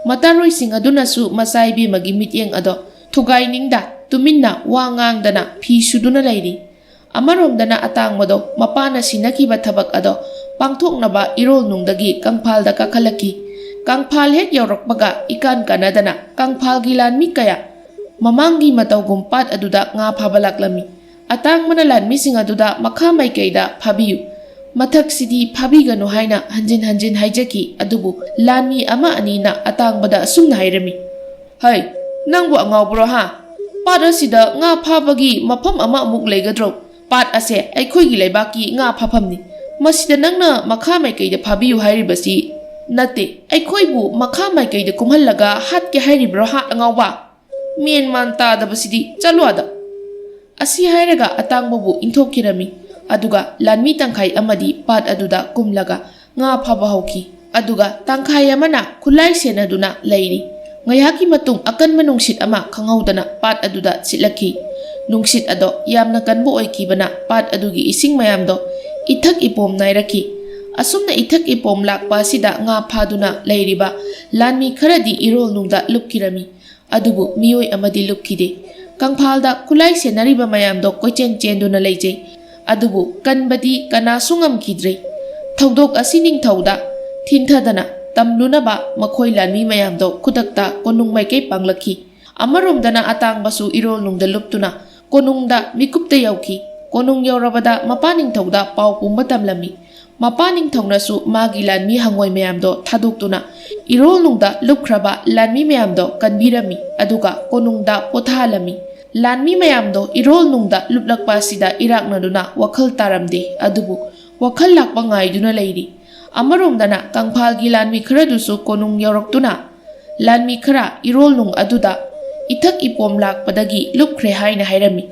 ꯃꯇꯥꯔꯣꯏꯁꯤꯡ ꯑꯗꯨꯅꯁꯨ ꯃꯆꯥ ꯏꯕꯦꯝꯃꯒꯤ ꯃꯤꯠꯌꯦꯡ ꯑꯗꯣ ꯊꯨꯒꯥꯏꯅꯤꯡꯗ ꯇꯨꯃꯤꯟꯅ ꯋꯥ ꯉꯥꯡꯗꯅ ꯐꯤ ꯁꯨꯗꯨꯅ ꯂꯩꯔꯤ꯫ ꯑꯃꯔꯣꯝꯗꯅ ꯑꯇꯥꯡꯕꯗꯣ ꯃꯄꯥꯅ ꯁꯤꯟꯅꯈꯤꯕ ꯊꯕꯛ ꯑꯗꯣ ꯄꯥꯡꯊꯣꯛꯅꯕ ꯏꯔꯣꯜꯅꯨꯡꯗꯒꯤ ꯀꯪꯐꯥꯜꯗ ꯀꯥꯈꯠꯂꯛꯈꯤ꯫ ꯀꯪꯐꯥꯜ ꯍꯦꯛ ꯌꯧꯔꯛꯄꯒ ꯏꯀꯥꯟ ꯀꯥꯟꯅꯗꯅ ꯀꯪꯐꯥꯜꯒꯤ ꯂꯥꯟꯃꯤ ꯀꯌꯥ ꯃꯃꯥꯡꯒꯤ ꯃꯇꯧꯒꯨꯝ ꯄꯥꯠ ꯑꯗꯨꯗ ꯉꯥ ꯐꯥꯕ ꯂꯥꯛꯂꯝꯃꯤ꯫ ꯑꯇꯥꯡꯕꯅ ꯂꯥꯟꯃꯤꯁꯤꯡ ꯑꯗꯨꯗ ꯃꯈꯥ ꯃꯥꯏꯀꯩꯗ ꯐꯥꯕꯤꯌꯨ, ꯃꯊꯛꯁꯤꯗꯤ ꯐꯥꯕꯤꯒꯅꯨ ꯍꯥꯏꯅ ꯍꯟꯖꯤꯟ ꯍꯥꯏꯖꯈꯤ꯫ ꯑꯗꯨꯕꯨ ꯂꯥꯟꯃꯤ ꯑꯃ ꯑꯅꯤꯅ ꯑꯇꯥꯡꯕꯗ ꯑꯁꯨꯝꯅ ꯍꯥꯏꯔꯝꯃꯤ, "ꯍꯩ, ꯅꯪꯕꯨ ꯑꯉꯥꯎꯕ꯭ꯔꯣ ꯍꯥ? ꯄꯥꯠ ꯑꯁꯤꯗ ꯉꯥ ꯐꯥꯕꯒꯤ ꯃꯐꯝ ꯑꯃ ꯑꯃꯨꯛ ꯂꯩꯒꯗ꯭ꯔꯣ? ꯄꯥꯠ ꯑꯁꯦ ꯑꯩꯈꯣꯏꯒꯤ ꯂꯩꯕꯥꯛꯀꯤ ꯉꯥ ꯐꯥꯐꯝꯅꯤ꯫ ꯃꯁꯤꯗ ꯅꯪꯅ ꯃꯈꯥ ꯃꯥꯏꯀꯩꯗ ꯐꯥꯕꯤꯌꯨ ꯍꯥꯏꯔꯤꯕꯁꯤ ꯅꯠꯇꯦ, ꯑꯩꯈꯣꯏꯕꯨ ꯃꯈꯥ ꯃꯥꯏꯀꯩꯗ ꯀꯨꯝꯍꯜꯂꯒ ꯍꯥꯠꯀꯦ ꯍꯥꯏꯔꯤꯕ꯭ꯔꯣ ꯍꯥ ꯑꯉꯥꯎꯕ? ꯃꯦꯟ ꯇꯥꯗꯕꯁꯤꯗꯤ, ꯆꯠꯂꯣ ꯑꯗ!" ꯑꯁꯤ ꯍꯥꯏꯔꯒ ꯑꯇꯥꯡꯕꯕꯨ ꯏꯟꯊꯣꯛꯈꯤꯔꯝꯃꯤ꯫ ꯑꯗꯨꯒ ꯂꯥꯟꯃꯤ ꯇꯪꯈꯥꯏ ꯑꯃꯗꯤ ꯄꯥꯠ ꯑꯗꯨꯗ ꯀꯨꯝꯂꯒ ꯉꯥ ꯐꯥꯕ ꯍꯧꯈꯤ꯫ ꯑꯗꯨꯒ ꯇꯪꯈꯥꯏ ꯑꯃꯅ ꯈꯨꯠꯂꯥꯏ ꯁꯦꯟꯅꯗꯨꯅ ꯂꯩꯔꯤ꯫ ꯉꯥꯏꯍꯥꯛꯀꯤ ꯃꯇꯨꯡ ꯑꯀꯟꯕ ꯅꯨꯡꯁꯤꯠ ꯑꯃ ꯈꯪꯍꯧꯗꯅ ꯄꯥꯠ ꯑꯗꯨꯗ ꯁꯤꯠꯂꯛꯈꯤ꯫ ꯅꯨꯡꯁꯤꯠ ꯑꯗꯣ ꯌꯥꯝꯅ ꯀꯟꯕ ꯑꯣꯏꯈꯤꯕꯅ ꯄꯥꯠ ꯑꯗꯨꯒꯤ ꯏꯁꯤꯡ ꯃꯌꯥꯝꯗꯣ ꯏꯊꯛ ꯏꯄꯣꯝ ꯅꯥꯏꯔꯛꯈꯤ꯫ ꯑꯁꯨꯝꯅ ꯏꯊꯛ ꯏꯄꯣꯝ ꯂꯥꯛꯄ ꯑꯁꯤꯗ ꯉꯥ ꯐꯥꯗꯨꯅ ꯂꯩꯔꯤꯕ ꯂꯥꯟꯃꯤ ꯈꯔꯗꯤ ꯏꯔꯣꯜꯅꯨꯡꯗ ꯂꯨꯞꯈꯤꯔꯝꯃꯤ꯫ ꯑꯗꯨꯕꯨ ꯃꯤꯑꯣꯏ ꯑꯃꯗꯤ ꯂꯨꯞꯈꯤꯗꯦ꯫ ꯀꯪꯐꯥꯜꯗ ꯈꯨꯠꯂꯥꯏ ꯁꯦꯟꯅꯔꯤꯕ ꯃꯌꯥꯝꯗꯣ ꯀꯣꯏꯆꯦꯟ ꯆꯦꯟꯗꯨꯅ ꯂꯩꯖꯩ, ꯑꯗꯨꯕꯨ ꯀꯟꯕꯗꯤ ꯀꯅꯥꯁꯨ ꯉꯝꯈꯤꯗ꯭ꯔꯦ꯫ ꯊꯧꯗꯣꯛ ꯑꯁꯤ ꯅꯤꯡꯊꯧꯗ ꯊꯤꯟꯊꯗꯅ ꯇꯝꯂꯨꯅꯕ ꯃꯈꯣꯏ ꯂꯥꯟꯃꯤ ꯃꯌꯥꯝꯗꯣ ꯈꯨꯗꯛꯇ ꯀꯣꯅꯨꯡ ꯃꯥꯏꯀꯩ ꯄꯥꯡꯂꯛꯈꯤ꯫ ꯑꯃꯔꯣꯝꯗꯅ ꯑꯇꯥꯡꯕꯁꯨ ꯏꯔꯣꯜꯅꯨꯡꯗ ꯂꯨꯞꯇꯨꯅ ꯀꯣꯅꯨꯡꯗ ꯃꯤꯀꯨꯞꯇ ꯌꯧꯈꯤ꯫ ꯀꯣꯅꯨꯡ ꯌꯧꯔꯕꯗ ꯃꯄꯥꯅꯤꯡꯊꯧꯗ ꯄꯥꯎ ꯄꯨꯝꯕ ꯇꯝꯂꯝꯃꯤ꯫ ꯃꯄꯥꯅꯤꯡꯊꯧꯅꯁꯨ ꯃꯥꯒꯤ ꯂꯥꯟꯃꯤ ꯍꯪꯉꯣꯏ ꯃꯌꯥꯝꯗꯣ ꯊꯥꯗꯣꯛꯇꯨꯅ ꯏꯔꯣꯜꯅꯨꯡꯗ ꯂꯨꯞꯈ꯭ꯔꯕ ꯂꯥꯟꯃꯤ ꯃꯌꯥꯝꯗꯣ ꯀꯟꯕꯤꯔꯝꯃꯤ ꯑꯗꯨꯒ ꯀꯣꯅꯨꯡꯗ ꯄꯣꯊꯥꯍꯜꯂꯝꯃꯤ꯫ ꯂꯥꯟꯃꯤ ꯃꯌꯥꯝꯗꯣ ꯏꯔꯣꯜꯅꯨꯡꯗ ꯂꯨꯞꯂꯛꯄ ꯑꯁꯤꯗ ꯏꯔꯥꯛꯅꯗꯨꯅ ꯋꯥꯈꯜ ꯇꯥꯔꯝꯗꯦ ꯑꯗꯨꯕꯨ ꯋꯥꯈꯜ ꯂꯥꯛꯄ ꯉꯥꯏꯗꯨꯅ ꯂꯩꯔꯤ꯫ ꯑꯃꯔꯣꯝꯗꯅ ꯀꯪꯐꯥꯜꯒꯤ ꯂꯥꯟꯃꯤ ꯈꯔꯗꯨꯁꯨ ꯀꯣꯅꯨꯡ ꯌꯧꯔꯛꯇꯨꯅ ꯂꯥꯟꯃꯤ ꯈꯔ ꯏꯔꯣꯜꯅꯨꯡ ꯑꯗꯨꯗ ꯏꯊꯛ ꯏꯄꯣꯝ ꯂꯥꯛꯄꯗꯒꯤ ꯂꯨꯞꯈ꯭ꯔꯦ ꯍꯥꯏꯅ ꯍꯥꯏꯔꯝꯃꯤ꯫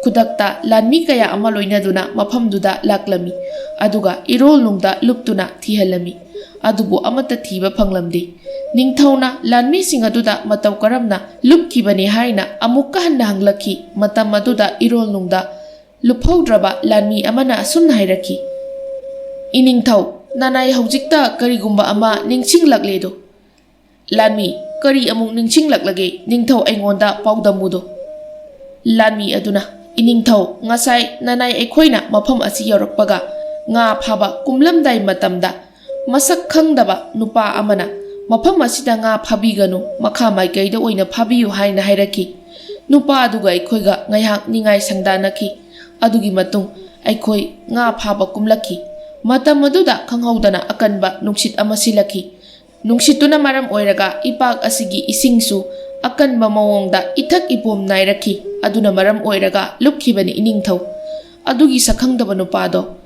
ꯈꯨꯗꯛꯇ ꯂꯥꯟꯃꯤ ꯀꯌꯥ ꯑꯃ ꯂꯣꯏꯅꯗꯨꯅ ꯃꯐꯝꯗꯨꯗ ꯂꯥꯛꯂꯝꯃꯤ ꯑꯗꯨꯒ ꯏꯔꯣꯜꯅꯨꯡꯗ ꯂꯨꯞꯇꯨꯅ ꯊꯤꯍꯜꯂꯝꯃꯤ ꯑꯗꯨꯕꯨ ꯑꯃꯠꯇ ꯊꯤꯕ ꯐꯪꯂꯝꯗꯦ꯫ ꯅꯤꯡꯊꯧꯅ ꯂꯥꯟꯃꯤꯁꯤꯡ ꯑꯗꯨꯗ ꯃꯇꯧ ꯀꯔꯝꯅ ꯂꯨꯞꯈꯤꯕꯅꯤ ꯍꯥꯏꯅ ꯑꯃꯨꯛꯀ ꯍꯟꯅ ꯍꯪꯂꯛꯈꯤ꯫ ꯃꯇꯝ ꯑꯗꯨꯗ ꯏꯔꯣꯜꯅꯨꯡꯗ ꯂꯨꯞꯍꯧꯗ꯭ꯔꯕ ꯂꯥꯟꯃꯤ ꯑꯃꯅ ꯑꯁꯨꯝꯅ ꯍꯥꯏꯔꯛꯈꯤ, "ꯏꯅꯤꯡꯊꯧ, ꯅꯅꯥꯏ ꯍꯧꯖꯤꯛꯇ ꯀꯔꯤꯒꯨꯝꯕ ꯑꯃ ꯅꯤꯡꯁꯤꯡꯂꯛꯂꯦꯗꯣ?" ꯂꯥꯟꯃꯤ: "ꯀꯔꯤ ꯑꯃꯨꯛ ꯅꯤꯡꯁꯤꯡꯂꯛꯂꯒꯦ ꯅꯤꯡꯊꯧ, ꯑꯩꯉꯣꯟꯗ ꯄꯥꯎꯗꯝꯃꯨꯗꯣ?" ꯂꯥꯟꯃꯤ ꯑꯗꯨꯅ: "ꯏꯅꯤꯡꯊꯧ, ꯉꯁꯥꯏ ꯅꯅꯥꯏ ꯑꯩꯈꯣꯏꯅ ꯃꯐꯝ ꯑꯁꯤ ꯌꯧꯔꯛꯄꯒ ꯉꯥ ꯐꯥꯕ ꯀꯨꯝꯂꯝꯗꯥꯏ ꯃꯇꯝꯗ ꯃꯁꯛ ꯈꯪꯗꯕ ꯅꯨꯄꯥ ꯑꯃꯅ ꯃꯐꯝ ꯑꯁꯤꯗ ꯉꯥ ꯐꯥꯕꯤꯒꯅꯨ, ꯃꯈꯥ ꯃꯥꯏꯀꯩꯗ ꯑꯣꯏꯅ ꯐꯥꯕꯤꯌꯨ ꯍꯥꯏꯅ ꯍꯥꯏꯔꯛꯈꯤ꯫ ꯅꯨꯄꯥ ꯑꯗꯨꯒ ꯑꯩꯈꯣꯏꯒ ꯉꯥꯏꯍꯥꯛ ꯅꯤꯡꯉꯥꯏ ꯁꯪꯗꯥꯅꯈꯤ꯫ ꯑꯗꯨꯒꯤ ꯃꯇꯨꯡ ꯑꯩꯈꯣꯏ ꯉꯥ ꯐꯥꯕ ꯀꯨꯝꯂꯛꯈꯤ꯫ ꯃꯇꯝ ꯑꯗꯨꯗ ꯈꯪꯍꯧꯗꯅ ꯑꯀꯟꯕ ꯅꯨꯡꯁꯤꯠ ꯑꯃ ꯁꯤꯠꯂꯛꯈꯤ꯫ ꯅꯨꯡꯁꯤꯠꯇꯨꯅ ꯃꯔꯝ ꯑꯣꯏꯔꯒ ꯏꯄꯥꯛ ꯑꯁꯤꯒꯤ ꯏꯁꯤꯡꯁꯨ ꯑꯀꯟꯕ ꯃꯑꯣꯡꯗ ꯏꯊꯛ ꯏꯄꯣꯝ ꯅꯥꯏꯔꯛꯈꯤ꯫ ꯑꯗꯨꯅ ꯃꯔꯝ ꯑꯣꯏꯔꯒ ꯂꯨꯞꯈꯤꯕꯅꯤ ꯏꯅꯤꯡꯊꯧ꯫ ꯑꯗꯨꯒꯤ ꯁꯛꯈꯪꯗꯕ ꯅꯨꯄꯥꯗꯣ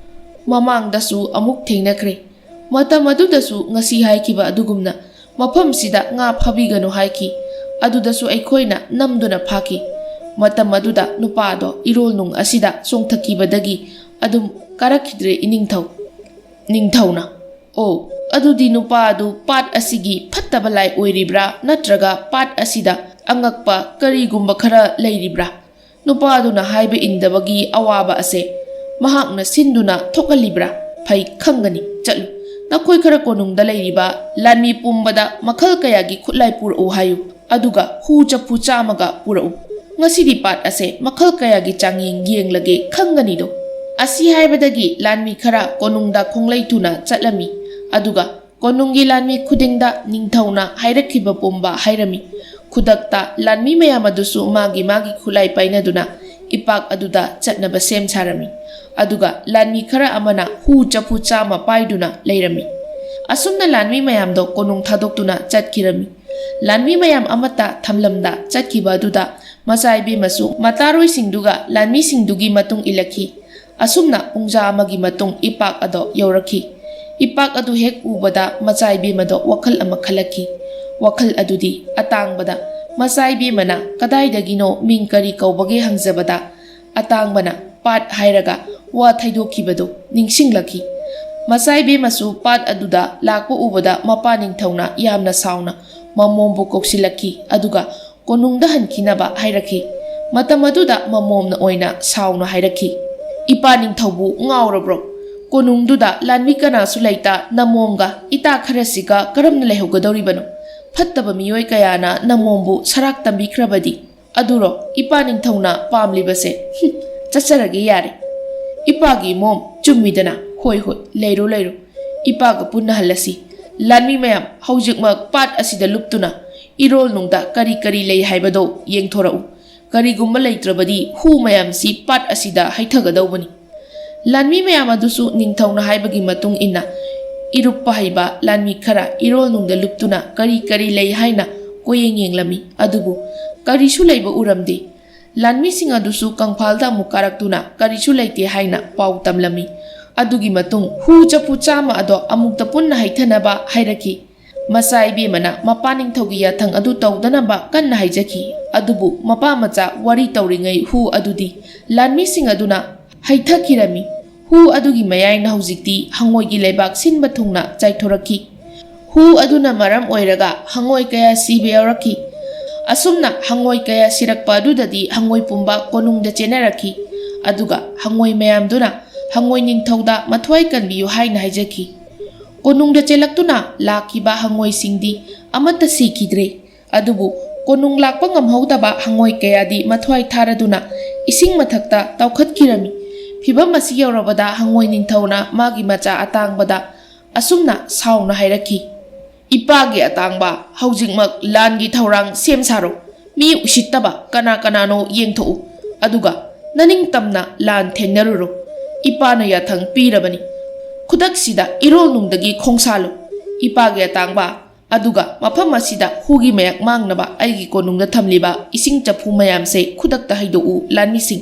ꯃꯃꯥꯡꯗꯁꯨ ꯑꯃꯨꯛ ꯊꯦꯡꯅꯈ꯭ꯔꯦ꯫ ꯃꯇꯝ ꯑꯗꯨꯗꯁꯨ ꯉꯁꯤ ꯍꯥꯏꯈꯤꯕ ꯑꯗꯨꯒꯨꯝꯅ ꯃꯐꯝꯁꯤꯗ ꯉꯥ ꯐꯥꯕꯤꯒꯅꯨ ꯍꯥꯏꯈꯤ꯫ ꯑꯗꯨꯗꯁꯨ ꯑꯩꯈꯣꯏꯅ ꯅꯝꯗꯨꯅ ꯐꯥꯈꯤ꯫ ꯃꯇꯝ ꯑꯗꯨꯗ ꯅꯨꯄꯥꯗꯣ ꯏꯔꯣꯜꯅꯨꯡ ꯑꯁꯤꯗ ꯆꯣꯡꯊꯈꯤꯕꯗꯒꯤ ꯑꯗꯨꯝ ꯀꯥꯔꯛꯈꯤꯗ꯭ꯔꯦ ꯏꯅꯤꯡꯊꯧ꯫ ꯅꯤꯡꯊꯧꯅ: "ꯑꯣ, ꯑꯗꯨꯗꯤ ꯅꯨꯄꯥ ꯑꯗꯨ ꯄꯥꯠ ꯑꯁꯤꯒꯤ ꯐꯠꯇꯕ ꯂꯥꯏ ꯑꯣꯏꯔꯤꯕ꯭ꯔꯥ ꯅꯠꯇ꯭ꯔꯒ ꯄꯥꯠ ꯑꯁꯤꯗ ꯑꯉꯛꯄ ꯀꯔꯤꯒꯨꯝꯕ ꯈꯔ ꯂꯩꯔꯤꯕ꯭ꯔꯥ? ꯅꯨꯄꯥ ꯑꯗꯨꯅ ꯍꯥꯏꯕ ꯏꯟꯗꯕꯒꯤ ꯑꯋꯥꯕ ꯑꯁꯦ ꯃꯍꯥꯛꯅ ꯁꯤꯟꯗꯨꯅ ꯊꯣꯛꯍꯜꯂꯤꯕ꯭ꯔꯥ? ꯐꯩ, ꯈꯪꯒꯅꯤ꯫ ꯆꯠꯂꯨ, ꯅꯈꯣꯏ ꯈꯔ ꯀꯣꯅꯨꯡꯗ ꯂꯩꯔꯤꯕ ꯂꯥꯟꯃꯤ ꯄꯨꯝꯕꯗ ꯃꯈꯜ ꯀꯌꯥꯒꯤ ꯈꯨꯠꯂꯥꯏ ꯄꯨꯔꯛꯎ ꯍꯥꯏꯌꯨ ꯑꯗꯨꯒ ꯍꯨ ꯆꯐꯨ 100ꯒ ꯄꯨꯔꯛꯎ꯫ ꯉꯁꯤꯗꯤ ꯄꯥꯠ ꯑꯁꯦ ꯃꯈꯜ ꯀꯌꯥꯒꯤ ꯆꯥꯡꯌꯦꯡ ꯌꯦꯡꯂꯒꯦ, ꯈꯪꯒꯅꯤꯗꯣ." ꯑꯁꯤ ꯍꯥꯏꯕꯗꯒꯤ ꯂꯥꯟꯃꯤ ꯈꯔ ꯀꯣꯅꯨꯡꯗ ꯈꯣꯡꯂꯩ ꯊꯨꯅ ꯆꯠꯂꯝꯃꯤ ꯑꯗꯨꯒ ꯀꯣꯅꯨꯡꯒꯤ ꯂꯥꯟꯃꯤ ꯈꯨꯗꯤꯡꯗ ꯅꯤꯡꯊꯧꯅ ꯍꯥꯏꯔꯛꯈꯤꯕ ꯄꯨꯝꯕ ꯍꯥꯏꯔꯝꯃꯤ꯫ ꯈꯨꯗꯛꯇ ꯂꯥꯟꯃꯤ ꯃꯌꯥꯝ ꯑꯗꯨꯁꯨ ꯃꯥꯒꯤ ꯃꯥꯒꯤ ꯈꯨꯠꯂꯥꯏ ꯄꯥꯏꯅꯗꯨꯅ ꯏꯄꯥꯛ ꯑꯗꯨꯗ ꯆꯠꯅꯕ ꯁꯦꯝ ꯁꯥꯔꯝꯃꯤ ꯑꯗꯨꯒ ꯂꯥꯟꯃꯤ ꯈꯔ ꯑꯃꯅ ꯍꯨ ꯆꯐꯨ 100 ꯄꯥꯏꯗꯨꯅ ꯂꯩꯔꯝꯃꯤ꯫ ꯑꯁꯨꯝꯅ ꯂꯥꯟꯃꯤ ꯃꯌꯥꯝꯗꯣ ꯀꯣꯅꯨꯡ ꯊꯥꯗꯣꯛꯇꯨꯅ ꯆꯠꯈꯤꯔꯝꯃꯤ꯫ ꯂꯥꯟꯃꯤ ꯃꯌꯥꯝ ꯑꯃꯠꯇ ꯊꯝꯂꯝꯗ ꯆꯠꯈꯤꯕ ꯑꯗꯨꯗ ꯃꯆꯥꯏꯕꯦꯝꯃꯁꯨ ꯃꯇꯥꯔꯣꯏꯁꯤꯡꯗꯨꯒ ꯂꯥꯟꯃꯤꯁꯤꯡꯗꯨꯒꯤ ꯃꯇꯨꯡ ꯏꯜꯂꯛꯈꯤ꯫ ꯑꯁꯨꯝꯅ ꯄꯨꯡꯖꯥ ꯑꯃꯒꯤ ꯃꯇꯨꯡ ꯏꯄꯥꯛ ꯑꯗꯣ ꯌꯧꯔꯛꯈꯤ꯫ ꯏꯄꯥꯛ ꯑꯗꯨ ꯍꯦꯛ ꯎꯕꯗ ꯃꯆꯥꯏꯕꯦꯝꯃꯗꯣ ꯋꯥꯈꯜ ꯑꯃ ꯈꯜꯂꯛꯈꯤ꯫ ꯋꯥꯈꯜ ꯑꯗꯨꯗꯤ ꯑꯇꯥꯡꯕꯗ ꯃꯆꯥꯏꯕꯦꯝꯃꯅ ꯀꯗꯥꯏꯗꯒꯤꯅꯣ ꯃꯤꯡ ꯀꯔꯤ ꯀꯧꯕꯒꯦ ꯍꯪꯖꯕꯗ ꯑꯇꯥꯡꯕꯅ ꯄꯥꯠ ꯍꯥꯏꯔꯒ ꯋꯥ ꯊꯩꯗꯣꯛꯈꯤꯕꯗꯣ ꯅꯤꯡꯁꯤꯡꯂꯛꯈꯤ꯫ ꯃꯆꯥꯏꯕꯦꯝꯃꯁꯨ ꯄꯥꯠ ꯑꯗꯨꯗ ꯂꯥꯛꯄ ꯎꯕꯗ ꯃꯄꯥꯅꯤꯡꯊꯧꯅ ꯌꯥꯝꯅ ꯁꯥꯎꯅ ꯃꯃꯣꯝꯕꯨ ꯀꯧꯁꯤꯜꯂꯛꯈꯤ ꯑꯗꯨꯒ ꯀꯣꯅꯨꯡꯗ ꯍꯟꯈꯤꯅꯕ ꯍꯥꯏꯔꯛꯈꯤ꯫ ꯃꯇꯝ ꯑꯗꯨꯗ ꯃꯃꯣꯝꯅ ꯑꯣꯏꯅ ꯁꯥꯎꯅ ꯍꯥꯏꯔꯛꯈꯤ, "ꯏꯄꯥꯅꯤꯡꯊꯧꯕꯨ ꯉꯥꯎꯔꯕ꯭ꯔꯣ? ꯀꯣꯅꯨꯡꯗꯨꯗ ꯂꯥꯟꯃꯤ ꯀꯅꯥꯁꯨ ꯂꯩꯇ ꯅꯃꯣꯝꯒ ꯏꯇꯥ ꯈꯔꯁꯤꯒ ꯀꯔꯝꯅ ꯂꯩꯍꯧꯒꯗꯧꯔꯤꯕꯅꯣ? ꯐꯠꯇꯕ ꯃꯤꯑꯣꯏ ꯀꯌꯥꯅ ꯅꯃꯣꯝꯕꯨ ꯁꯔꯥꯛ ꯇꯝꯕꯤꯈ꯭ꯔꯕꯗꯤ ꯑꯗꯨꯔꯣ ꯏꯄꯥꯅꯤꯡꯊꯧꯅ ꯄꯥꯝꯂꯤꯕꯁꯦ? ꯆꯠꯆꯔꯒꯦ ꯌꯥꯔꯦ꯫ ꯏꯄꯥꯒꯤ ꯃꯣꯝ ꯆꯨꯝꯃꯤꯗꯅ, ꯍꯣꯏ ꯍꯣꯏ, ꯂꯩꯔꯣ ꯂꯩꯔꯣ, ꯏꯄꯥꯒ ꯄꯨꯟꯅ ꯍꯜꯂꯁꯤ꯫ ꯂꯥꯟꯃꯤ ꯃꯌꯥꯝ, ꯍꯧꯖꯤꯛꯃꯛ ꯄꯥꯠ ꯑꯁꯤꯗ ꯂꯨꯞꯇꯨꯅ ꯏꯔꯣꯜꯅꯨꯡꯗ ꯀꯔꯤ ꯀꯔꯤ ꯂꯩ ꯍꯥꯏꯕꯗꯣ ꯌꯦꯡꯊꯣꯔꯛꯎ꯫ ꯀꯔꯤꯒꯨꯝꯕ ꯂꯩꯇ꯭ꯔꯕꯗꯤ ꯍꯨ ꯃꯌꯥꯝꯁꯤ ꯄꯥꯠ ꯑꯁꯤꯗ ꯍꯩꯊꯒꯗꯧꯕꯅꯤ꯫ ꯂꯥꯟꯃꯤ ꯃꯌꯥꯝ ꯑꯗꯨꯁꯨ ꯅꯤꯡꯊꯧꯅ ꯍꯥꯏꯕꯒꯤ ꯃꯇꯨꯡ ꯏꯟꯅ ꯏꯔꯨꯞꯄ ꯍꯩꯕ ꯂꯥꯟꯃꯤ ꯈꯔ ꯏꯔꯣꯜꯅꯨꯡꯗ ꯂꯨꯞꯇꯨꯅ ꯀꯔꯤ ꯀꯔꯤ ꯂꯩ ꯍꯥꯏꯅ ꯀꯣꯌꯦꯡ ꯌꯦꯡꯂꯝꯃꯤ ꯑꯗꯨꯕꯨ ꯀꯔꯤꯁꯨ ꯂꯩꯕ ꯎꯔꯝꯗꯦ꯫ ꯂꯥꯟꯃꯤꯁꯤꯡ ꯑꯗꯨꯁꯨ ꯀꯪꯐꯥꯜꯗ ꯑꯃꯨꯛ ꯀꯥꯔꯛꯇꯨꯅ ꯀꯔꯤꯁꯨ ꯂꯩꯇꯦ ꯍꯥꯏꯅ ꯄꯥꯎ ꯇꯝꯂꯝꯃꯤ꯫ ꯑꯗꯨꯒꯤ ꯃꯇꯨꯡ ꯍꯨ ꯆꯐꯨ 100 ꯑꯗꯣ ꯑꯃꯨꯛꯇ ꯄꯨꯟꯅ ꯍꯩꯊꯅꯕ ꯍꯥꯏꯔꯛꯈꯤ꯫ ꯃꯆꯥꯏꯕꯦꯝꯃꯅ ꯃꯄꯥꯅꯤꯡꯊꯧꯒꯤ ꯌꯥꯊꯪ ꯑꯗꯨ ꯇꯧꯗꯅꯕ ꯀꯟꯅ ꯍꯥꯏꯖꯈꯤ ꯑꯗꯨꯕꯨ ꯃꯄꯥ ꯃꯆꯥ ꯋꯥꯔꯤ ꯇꯧꯔꯤꯉꯩ ꯍꯨ ꯑꯗꯨꯗꯤ ꯂꯥꯟꯃꯤꯁꯤꯡ ꯑꯗꯨꯅ ꯍꯩꯊꯈꯤꯔꯝꯃꯤ꯫ ꯍꯨ ꯑꯗꯨꯒꯤ ꯃꯌꯥꯏꯅ ꯍꯧꯖꯤꯛꯇꯤ ꯍꯪꯉꯣꯏꯒꯤ ꯂꯩꯕꯥꯛ ꯁꯤꯟꯕ ꯊꯨꯡꯅ ꯆꯥꯏꯊꯣꯔꯛꯈꯤ꯫ ꯍꯨ ꯑꯗꯨꯅ ꯃꯔꯝ ꯑꯣꯏꯔꯒ ꯍꯪꯉꯣꯏ ꯀꯌꯥ ꯁꯤꯕ ꯌꯥꯎꯔꯛꯈꯤ꯫ ꯑꯁꯨꯝꯅ ꯍꯪꯉꯣꯏ ꯀꯌꯥ ꯁꯤꯔꯛꯄ ꯑꯗꯨꯗꯗꯤ ꯍꯪꯉꯣꯏ ꯄꯨꯝꯕ ꯀꯣꯅꯨꯡꯗ ꯆꯦꯟꯅꯔꯛꯈꯤ ꯑꯗꯨꯒ ꯍꯪꯉꯣꯏ ꯃꯌꯥꯝꯗꯨꯅ ꯍꯪꯉꯣꯏ ꯅꯤꯡꯊꯧꯗ ꯃꯊ꯭ꯋꯥꯏ ꯀꯟꯕꯤꯌꯨ ꯍꯥꯏꯅ ꯍꯥꯏꯖꯈꯤ꯫ ꯀꯣꯅꯨꯡꯗ ꯆꯦꯜꯂꯛꯇꯨꯅ ꯂꯥꯛꯈꯤꯕ ꯍꯪꯉꯣꯏꯁꯤꯡꯗꯤ ꯑꯃꯠꯇ ꯁꯤꯈꯤꯗ꯭ꯔꯦ ꯑꯗꯨꯕꯨ ꯀꯣꯅꯨꯡ ꯂꯥꯛꯄ ꯉꯝꯍꯧꯗꯕ ꯍꯪꯉꯣꯏ ꯀꯌꯥꯗꯤ ꯃꯊ꯭ꯋꯥꯏ ꯊꯥꯔꯗꯨꯅ ꯏꯁꯤꯡ ꯃꯊꯛꯇ ꯇꯥꯎꯈꯠꯈꯤꯔꯝꯃꯤ꯫ ꯐꯤꯚꯝ ꯑꯁꯤ ꯌꯧꯔꯕꯗ ꯍꯪꯉꯣꯏ ꯅꯤꯡꯊꯧꯅ ꯃꯥꯒꯤ ꯃꯆꯥ ꯑꯇꯥꯡꯕꯗ ꯑꯁꯨꯝꯅ ꯁꯥꯎꯅ ꯍꯥꯏꯔꯛꯈꯤ, Ipagi atangba haujingmak langi thaurang sem saro mi usittaba kana kanano yengtho'u aduga naning tamna lan thengnaruro ipana yathang pirabani khudaksida irol nungdagi khongsalo ipagi atangba aduga mafam asida hugi mayak mangnaba aigi konungda thamliba ising chapu mayam se khudakta haido'u lanmising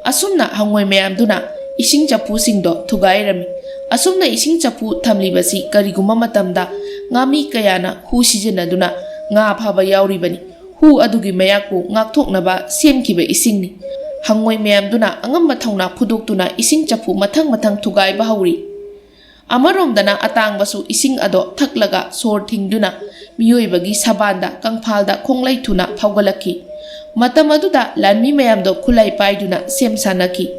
asumna hangoi mayam duna ising chapu singdo thugairami asumna ising chapu thamlibasi kariguma matamda ngami kayana hu sijenaduna nga phaba yauribani hu adugi mayakpu ngakthoknaba semkiba isingni hangoi mayam duna angamba thongna phudoktuna ising chapu mathang mathang thugai bahauri amaromdana atangbasu ising ado thaklaga sor thingduna miyoibagi sabanda kangphalda khonglai thuna phaugalaki matam aduda lanmi mayamdo khulai paiduna sem sanaki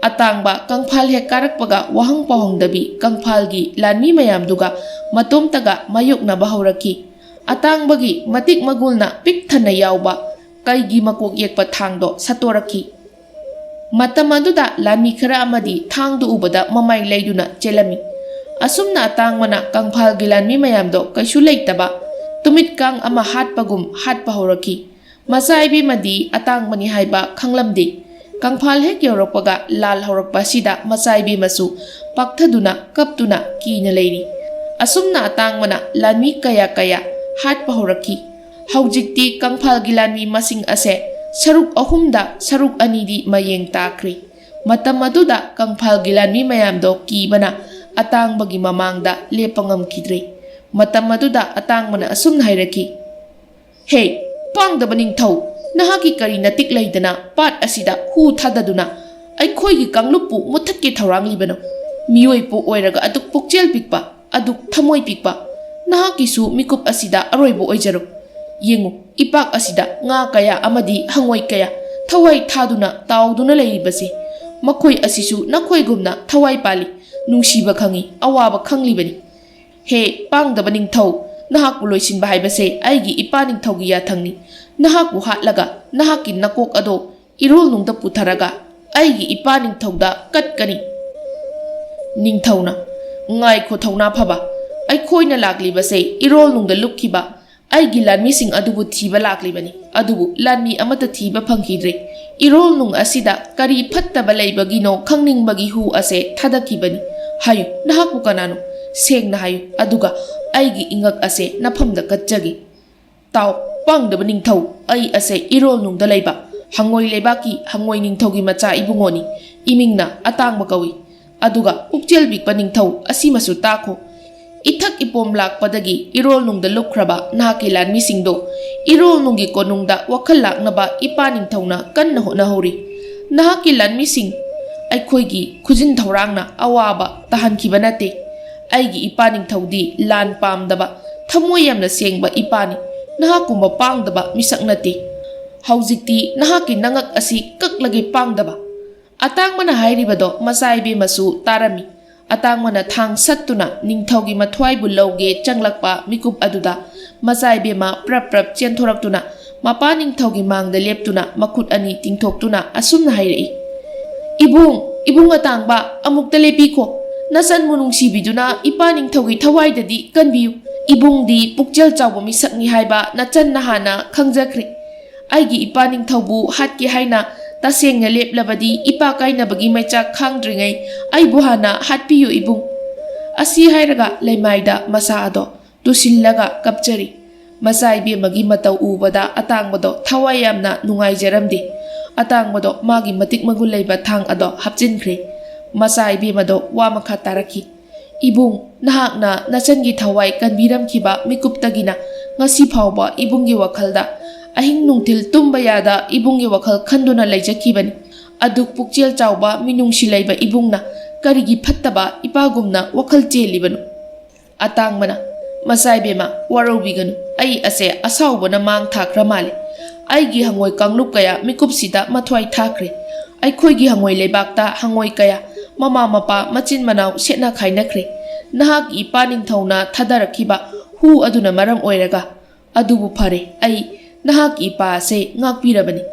atangba kangphal he karakpaga wahang pahongdabi kangphalgi lanmi mayamduga matomtaga mayokna bahoraki atangbagi matik magulna pikthana yawba kaigi makok yekpa thangdo satoraki matam aduda lanmi khara amadi thangdu ubada mamai leiduna chelami asumna atangmana kangphalgi lanmi mayamdo kaisu leitaba tumit kang ama hatpagum hatpa horaki masaibi madi atangmani haiba khanglamdi kangphal hek yorokpaga lal horakpa sida masaibi masu pakthaduna kaptuna kina leiri asumna atangmana lanmi kaya kaya hatpa horaki haujikti kangphalgi lanmi masing ase saruk ahumda saruk anidi mayeng takri matam aduda kangphalgi lanmi mayamdo kibana atangbagi mamangda lepangamkidre matam aduda atangmana asumna hairaki hey pangdaba ningthau nahaki kari natik laidana pat asida hu thadaduna aikhoigi kanglupu muthatki thorang libano mioi po oiraga aduk pokchel pikpa aduk thamoi pikpa nahaki su mikup asida aroibo oijaro yengu ipak asida nga kaya amadi hangoi kaya thawai thaduna tauduna leibase makhoi asisu nakhoigumna thawai pali nungsiba khangi awaba khanglibani he pangdaba ningthau nahakpu loisinba haibase aigi ipa ningthaugi yathangni nahakpu hatlaga nahaki nakok ado irol nungda putharaga aigi ipa ningthauda katkani ningthauna ngai kho thauna phaba aikhoina laklibase irol nungda lukkiba aigi lanmising adubu thiba laklibani adubu lanmi amata thiba phangkidre irol nung asida kari phattaba leibagino khangningbagi hu ase thadakibani hayu nahakpu kanano sengna hayu aduga aigi ingak ase nafamda katjagi taw pangdaba ningthau ai ase irol nungda leiba hangoi lebaki hangoi ningthaugi macha ibungoni imingna atangba kawi aduga pukchel bikpa ningthau asimasu takho ithak ipom lakpadagi irol nungda lukhraba nahaki lanmi singdo irol nungi konungda wakhal laknaba ipa ningthauna kanna hona hori nahaki lanmi sing aikhoigi khujin thorangna awaba tahankiba nate aigi ipa ningthaudi lan pamdaba thamoi yamna sengba ipani nahakuma pangdaba misak nate haujikti nahaki nangak asi kaklagi pangdaba atangmana hairibado masaibe masu tarami atangmana thang sattuna ningthaugi mathwai bu lauge changlakpa mikup aduda masaibe ma prap prap chenthoraktuna mapa ningthaugi mangda leptuna makut ani tingthoktuna asumna hairei ibung atangba amukta lepiko nasan munung sibiduna ipa ningthaugi thawaidadi kanbiyu ibungdi pukjal chawba misakni haiba nachan nahana khangjakre aigi ipa ningthaubu hatki haina tasengna leplabadi ipa kainabagi maichak khangdringai aibu hana hatpiyu ibung asi hairaga leimaida masa ado tusillaga kapchari masai bemagi matau ubada atangbodo thawai yamna nungaijaramdi atangbodo magi matik magul leiba thang ado hapjinkhre masai bemado wa makha taraki ibung nahakna nachangi thawai kanbiramkhiba mikuptagina ngasi phawba ibunggi wakhalda ahing nungtil tumba yada ibunggi wakhal khanduna leijakibani aduk pukchel chawba minungsi leiba ibungna karigi phattaba ipagumna wakhal chelibanu atangmana masai bema warobiganu ai ase asawbana mang thakra male aigi hangoi kanglup kaya mikupsida mathwai thakre aikhoigi hangoi lebakta hangoi kaya mama mapa machin manaw setna khainakre nahak ipa ningthauna thadarakhiba hu aduna maram oiraga adubu phare ai nahak ipa se ngakpirabani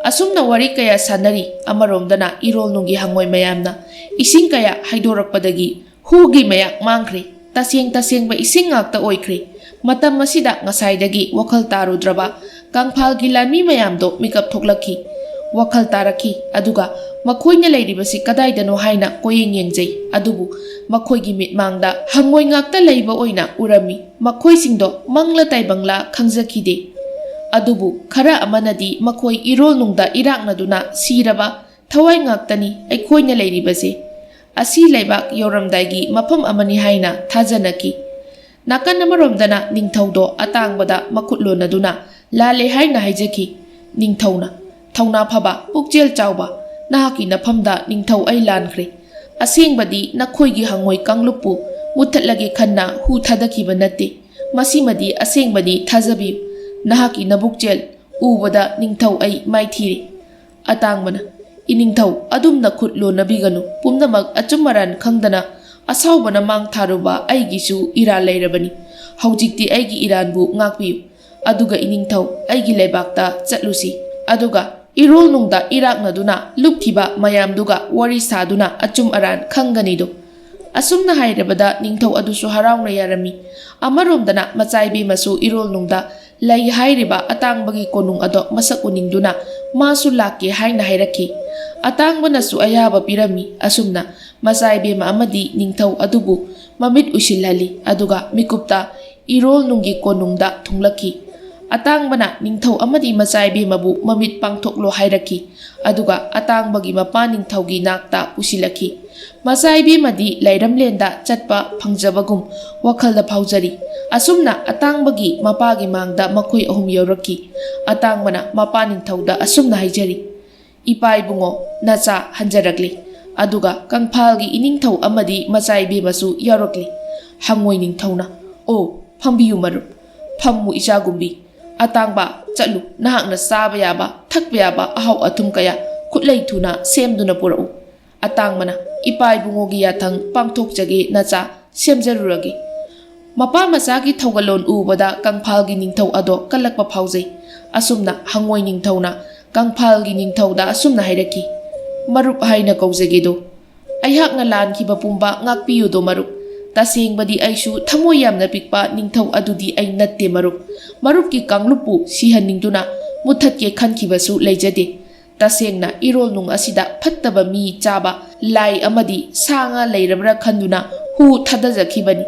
asumna wari kaya sanari amaromdana irol nungi hangoi mayamna ising kaya haidorakpadagi hugi mayak mangkhre taseng ising ngakta oikhre. Matam masida ngasaidagi wakhal tarudraba kangphalgi lanmi mayamdo mikap thoklakhi. Wakhal tarakhi aduga makhoina leiribasi kadaidano haina koyeng yengjai adubu makhoigi mitmangda hangoi ngakta leiba oina urami makhoisingdo mangla taibangla khangjakhide adubu khara amanadi makhoi irol nungda iraknaduna siraba thawai ngaktani aikhoina leiribase asi leibak yoramdaigi mafam amani haina thajanaki nakan amaromdana ningthaudo atangbada makhutlonaduna lale haina haijaki ningthauna thawna phaba pukjel chawba nahaki nafamda ningthau ai lankhre asengbadi nakhoigi hangoi kanglupu muthatlage khanna hu thadakiba natte masimadi asengbadi thajabi nahaki nabukjel ubada ningthau ai maithiri atangbana iningthau adumna khutlo nabiganu pumnamak achumaran khangdana asawbana mang tharuba aigisu ira leirabani haujikti aigi iranbu ngakpi aduga iningthau aigi lebakta chatlusi aduga irol nungda iraknaduna luktiba mayamduga wari saduna achum aran khanganido asumna hairabada ningthau adusu harauna yarami amaromdana machaibe masu irol nungda lai hairiba atangbagi konung ado masak uningduna masu lakke haina hairakhi atangbana su ayaba pirami asumna machaibe ma amadi ningthau adubu mamit usilhali aduga mikupta irol nungi konungda thunglakhi atangbana ningthau amadi machaibe mabu mamit pangthoklo hairakhi aduga atangbagi mapa ningthaugi nakta usilakhi machaibe madi lairamlenda chatpa phangjabagum wakhalda phaujari asumna atangbagi mapagi mangda makhoi ahum yorakhi atangbana mapa ningthauda asumna haijari ipai bungo nacha hanjarakli aduga kangphalgi iningthau amadi machaibe masu yarakli hangoi ningthauna o phambiyu maru phammu ichagumbi atangba chatlu nahakna saba yaba thakpa yaba ahau athum kaya khutlai thuna semduna purau atangmana ipai bungogi yathang pangthokjage nacha semjaruragi mapa masagi thogalon ubada kangphalgi ningthau ado kalakpa phaujai asumna hangoi ningthauna kangphalgi ningthauda asumna hairaki marup haina kaujagedo aihakna lankhiba pumba ngakpiyudo marup tasengbadi aisu thamoi yamna pikpa ningthau adudi ai natte marupki kanglupu sihaningduna muthatke khankibasu leijade tasengna irol nung asida phattaba mi chaba lai amadi sanga leirabra khanduna hu thadajakhibani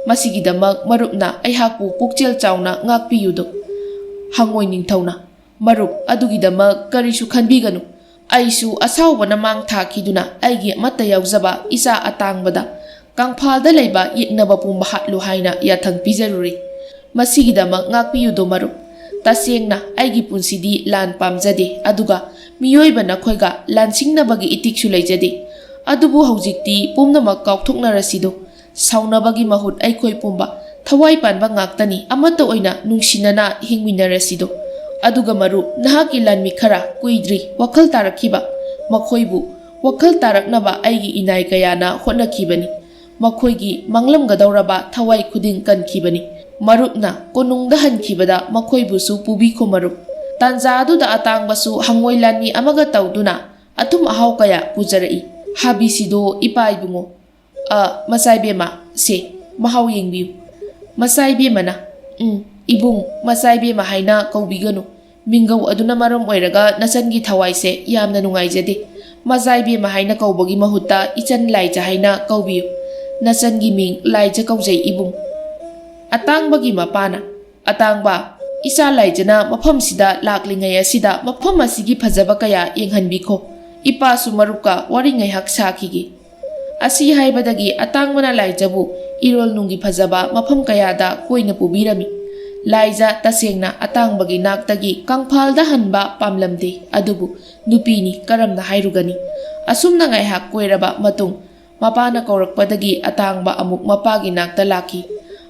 masigidamak marupna aihaku pukchel chawna ngakpiyudo hangoi ningthauna marup adugidamak karisu khanbiganu aisu asawbana mang thakiduna aigi matta yaujaba isa atangbada kangphalda leiba yeknaba pumba hatlu haina yathang pijaruri masigidamak ngakpiyudo marup tasengna aigi punsidi lan pamjade aduga miyoibana khoiga lansingnabagi itiksu leijade adubu haujikti pumnamak kaukthoknarasido saunabagi mahut aikhoi pumba thawai panba ngaktani amata oina nungsinana hingminarasido aduga marup nahaki lanmi khara kuidri wakhal tarakhiba makhoibu wakhal taraknaba aigi inai kayana hotnakhibani makhoigi manglamgadauraba thawai khuding kankhibani marupna konungda hankhibada makhoibusu pubikho marup tanjaduda atangbasu hangoi lanmi amaga tawduna athum ahau kaya pujarai habisido ipai bungo masaibema se mahau yengbiu masaibemana ibung masaibema haina kaubiganu mingau aduna maram oiraga nasangi thawai se yamna nungaijade masaibema haina kaubagi mahutta ichan laija haina kaubiu nasangi ming laija kaujai ibung atangbagi mapana atangba isa laijana mafam sida laklingai asida mafam asigi phajaba kaya yenghanbikho ipa su marupka waringai hak sakhige asi haibadagi atangmana laijabu irol nungi phajaba mafam kaya da koina pubirami laija tasengna atangbagi naktagi kangphalda hanba pamlamde adubu nupini karamna hairugani asumna ngai hak koiraba matung mapana kaurakpadagi atangba amuk mapagi nakta laki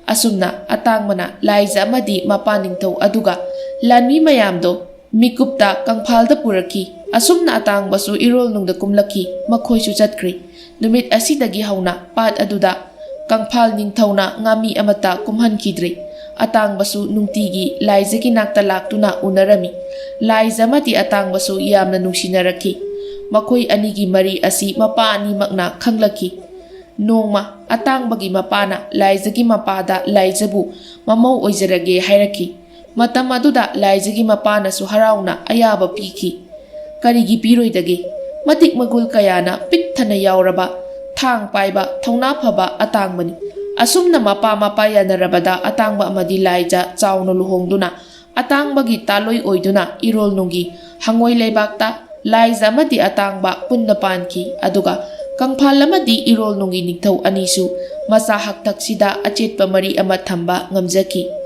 asumna atangmana laija amadi mapa ningthau aduga lanmi mayamdo mikupta kangphalda puraki asumna atangbasu irol nungda kumlaki makhoisu chatkri numit asidagi hauna pat aduda kangphal ningthauna ngami amata kumhankidre atangbasu nungtigi laijagi nakta laktuna unarami laija amadi atangbasu yamna nungsinaraki makhoi anigi mari asi mapa ani makna khanglaki Nongma atangbagi mapana Laizagi mapada Laizabu mamau oizarage hairaki. Matam aduda Laizagi mapana su harauna ayaba piki. Karigi piroidage matik magul kayana pithana yauraba thang paiba thongna phaba atangbani. Asumna mapa mapa yanarabada atangba amadi Laiza chawna luhongduna atangbagi taloi oiduna irol nungi hangoi leibakta Laiza amadi atangba punna panki aduga kangphal amadi irol nungi ningthau anisu masa haktaksida achetpa mari ama thamba ngamjaki.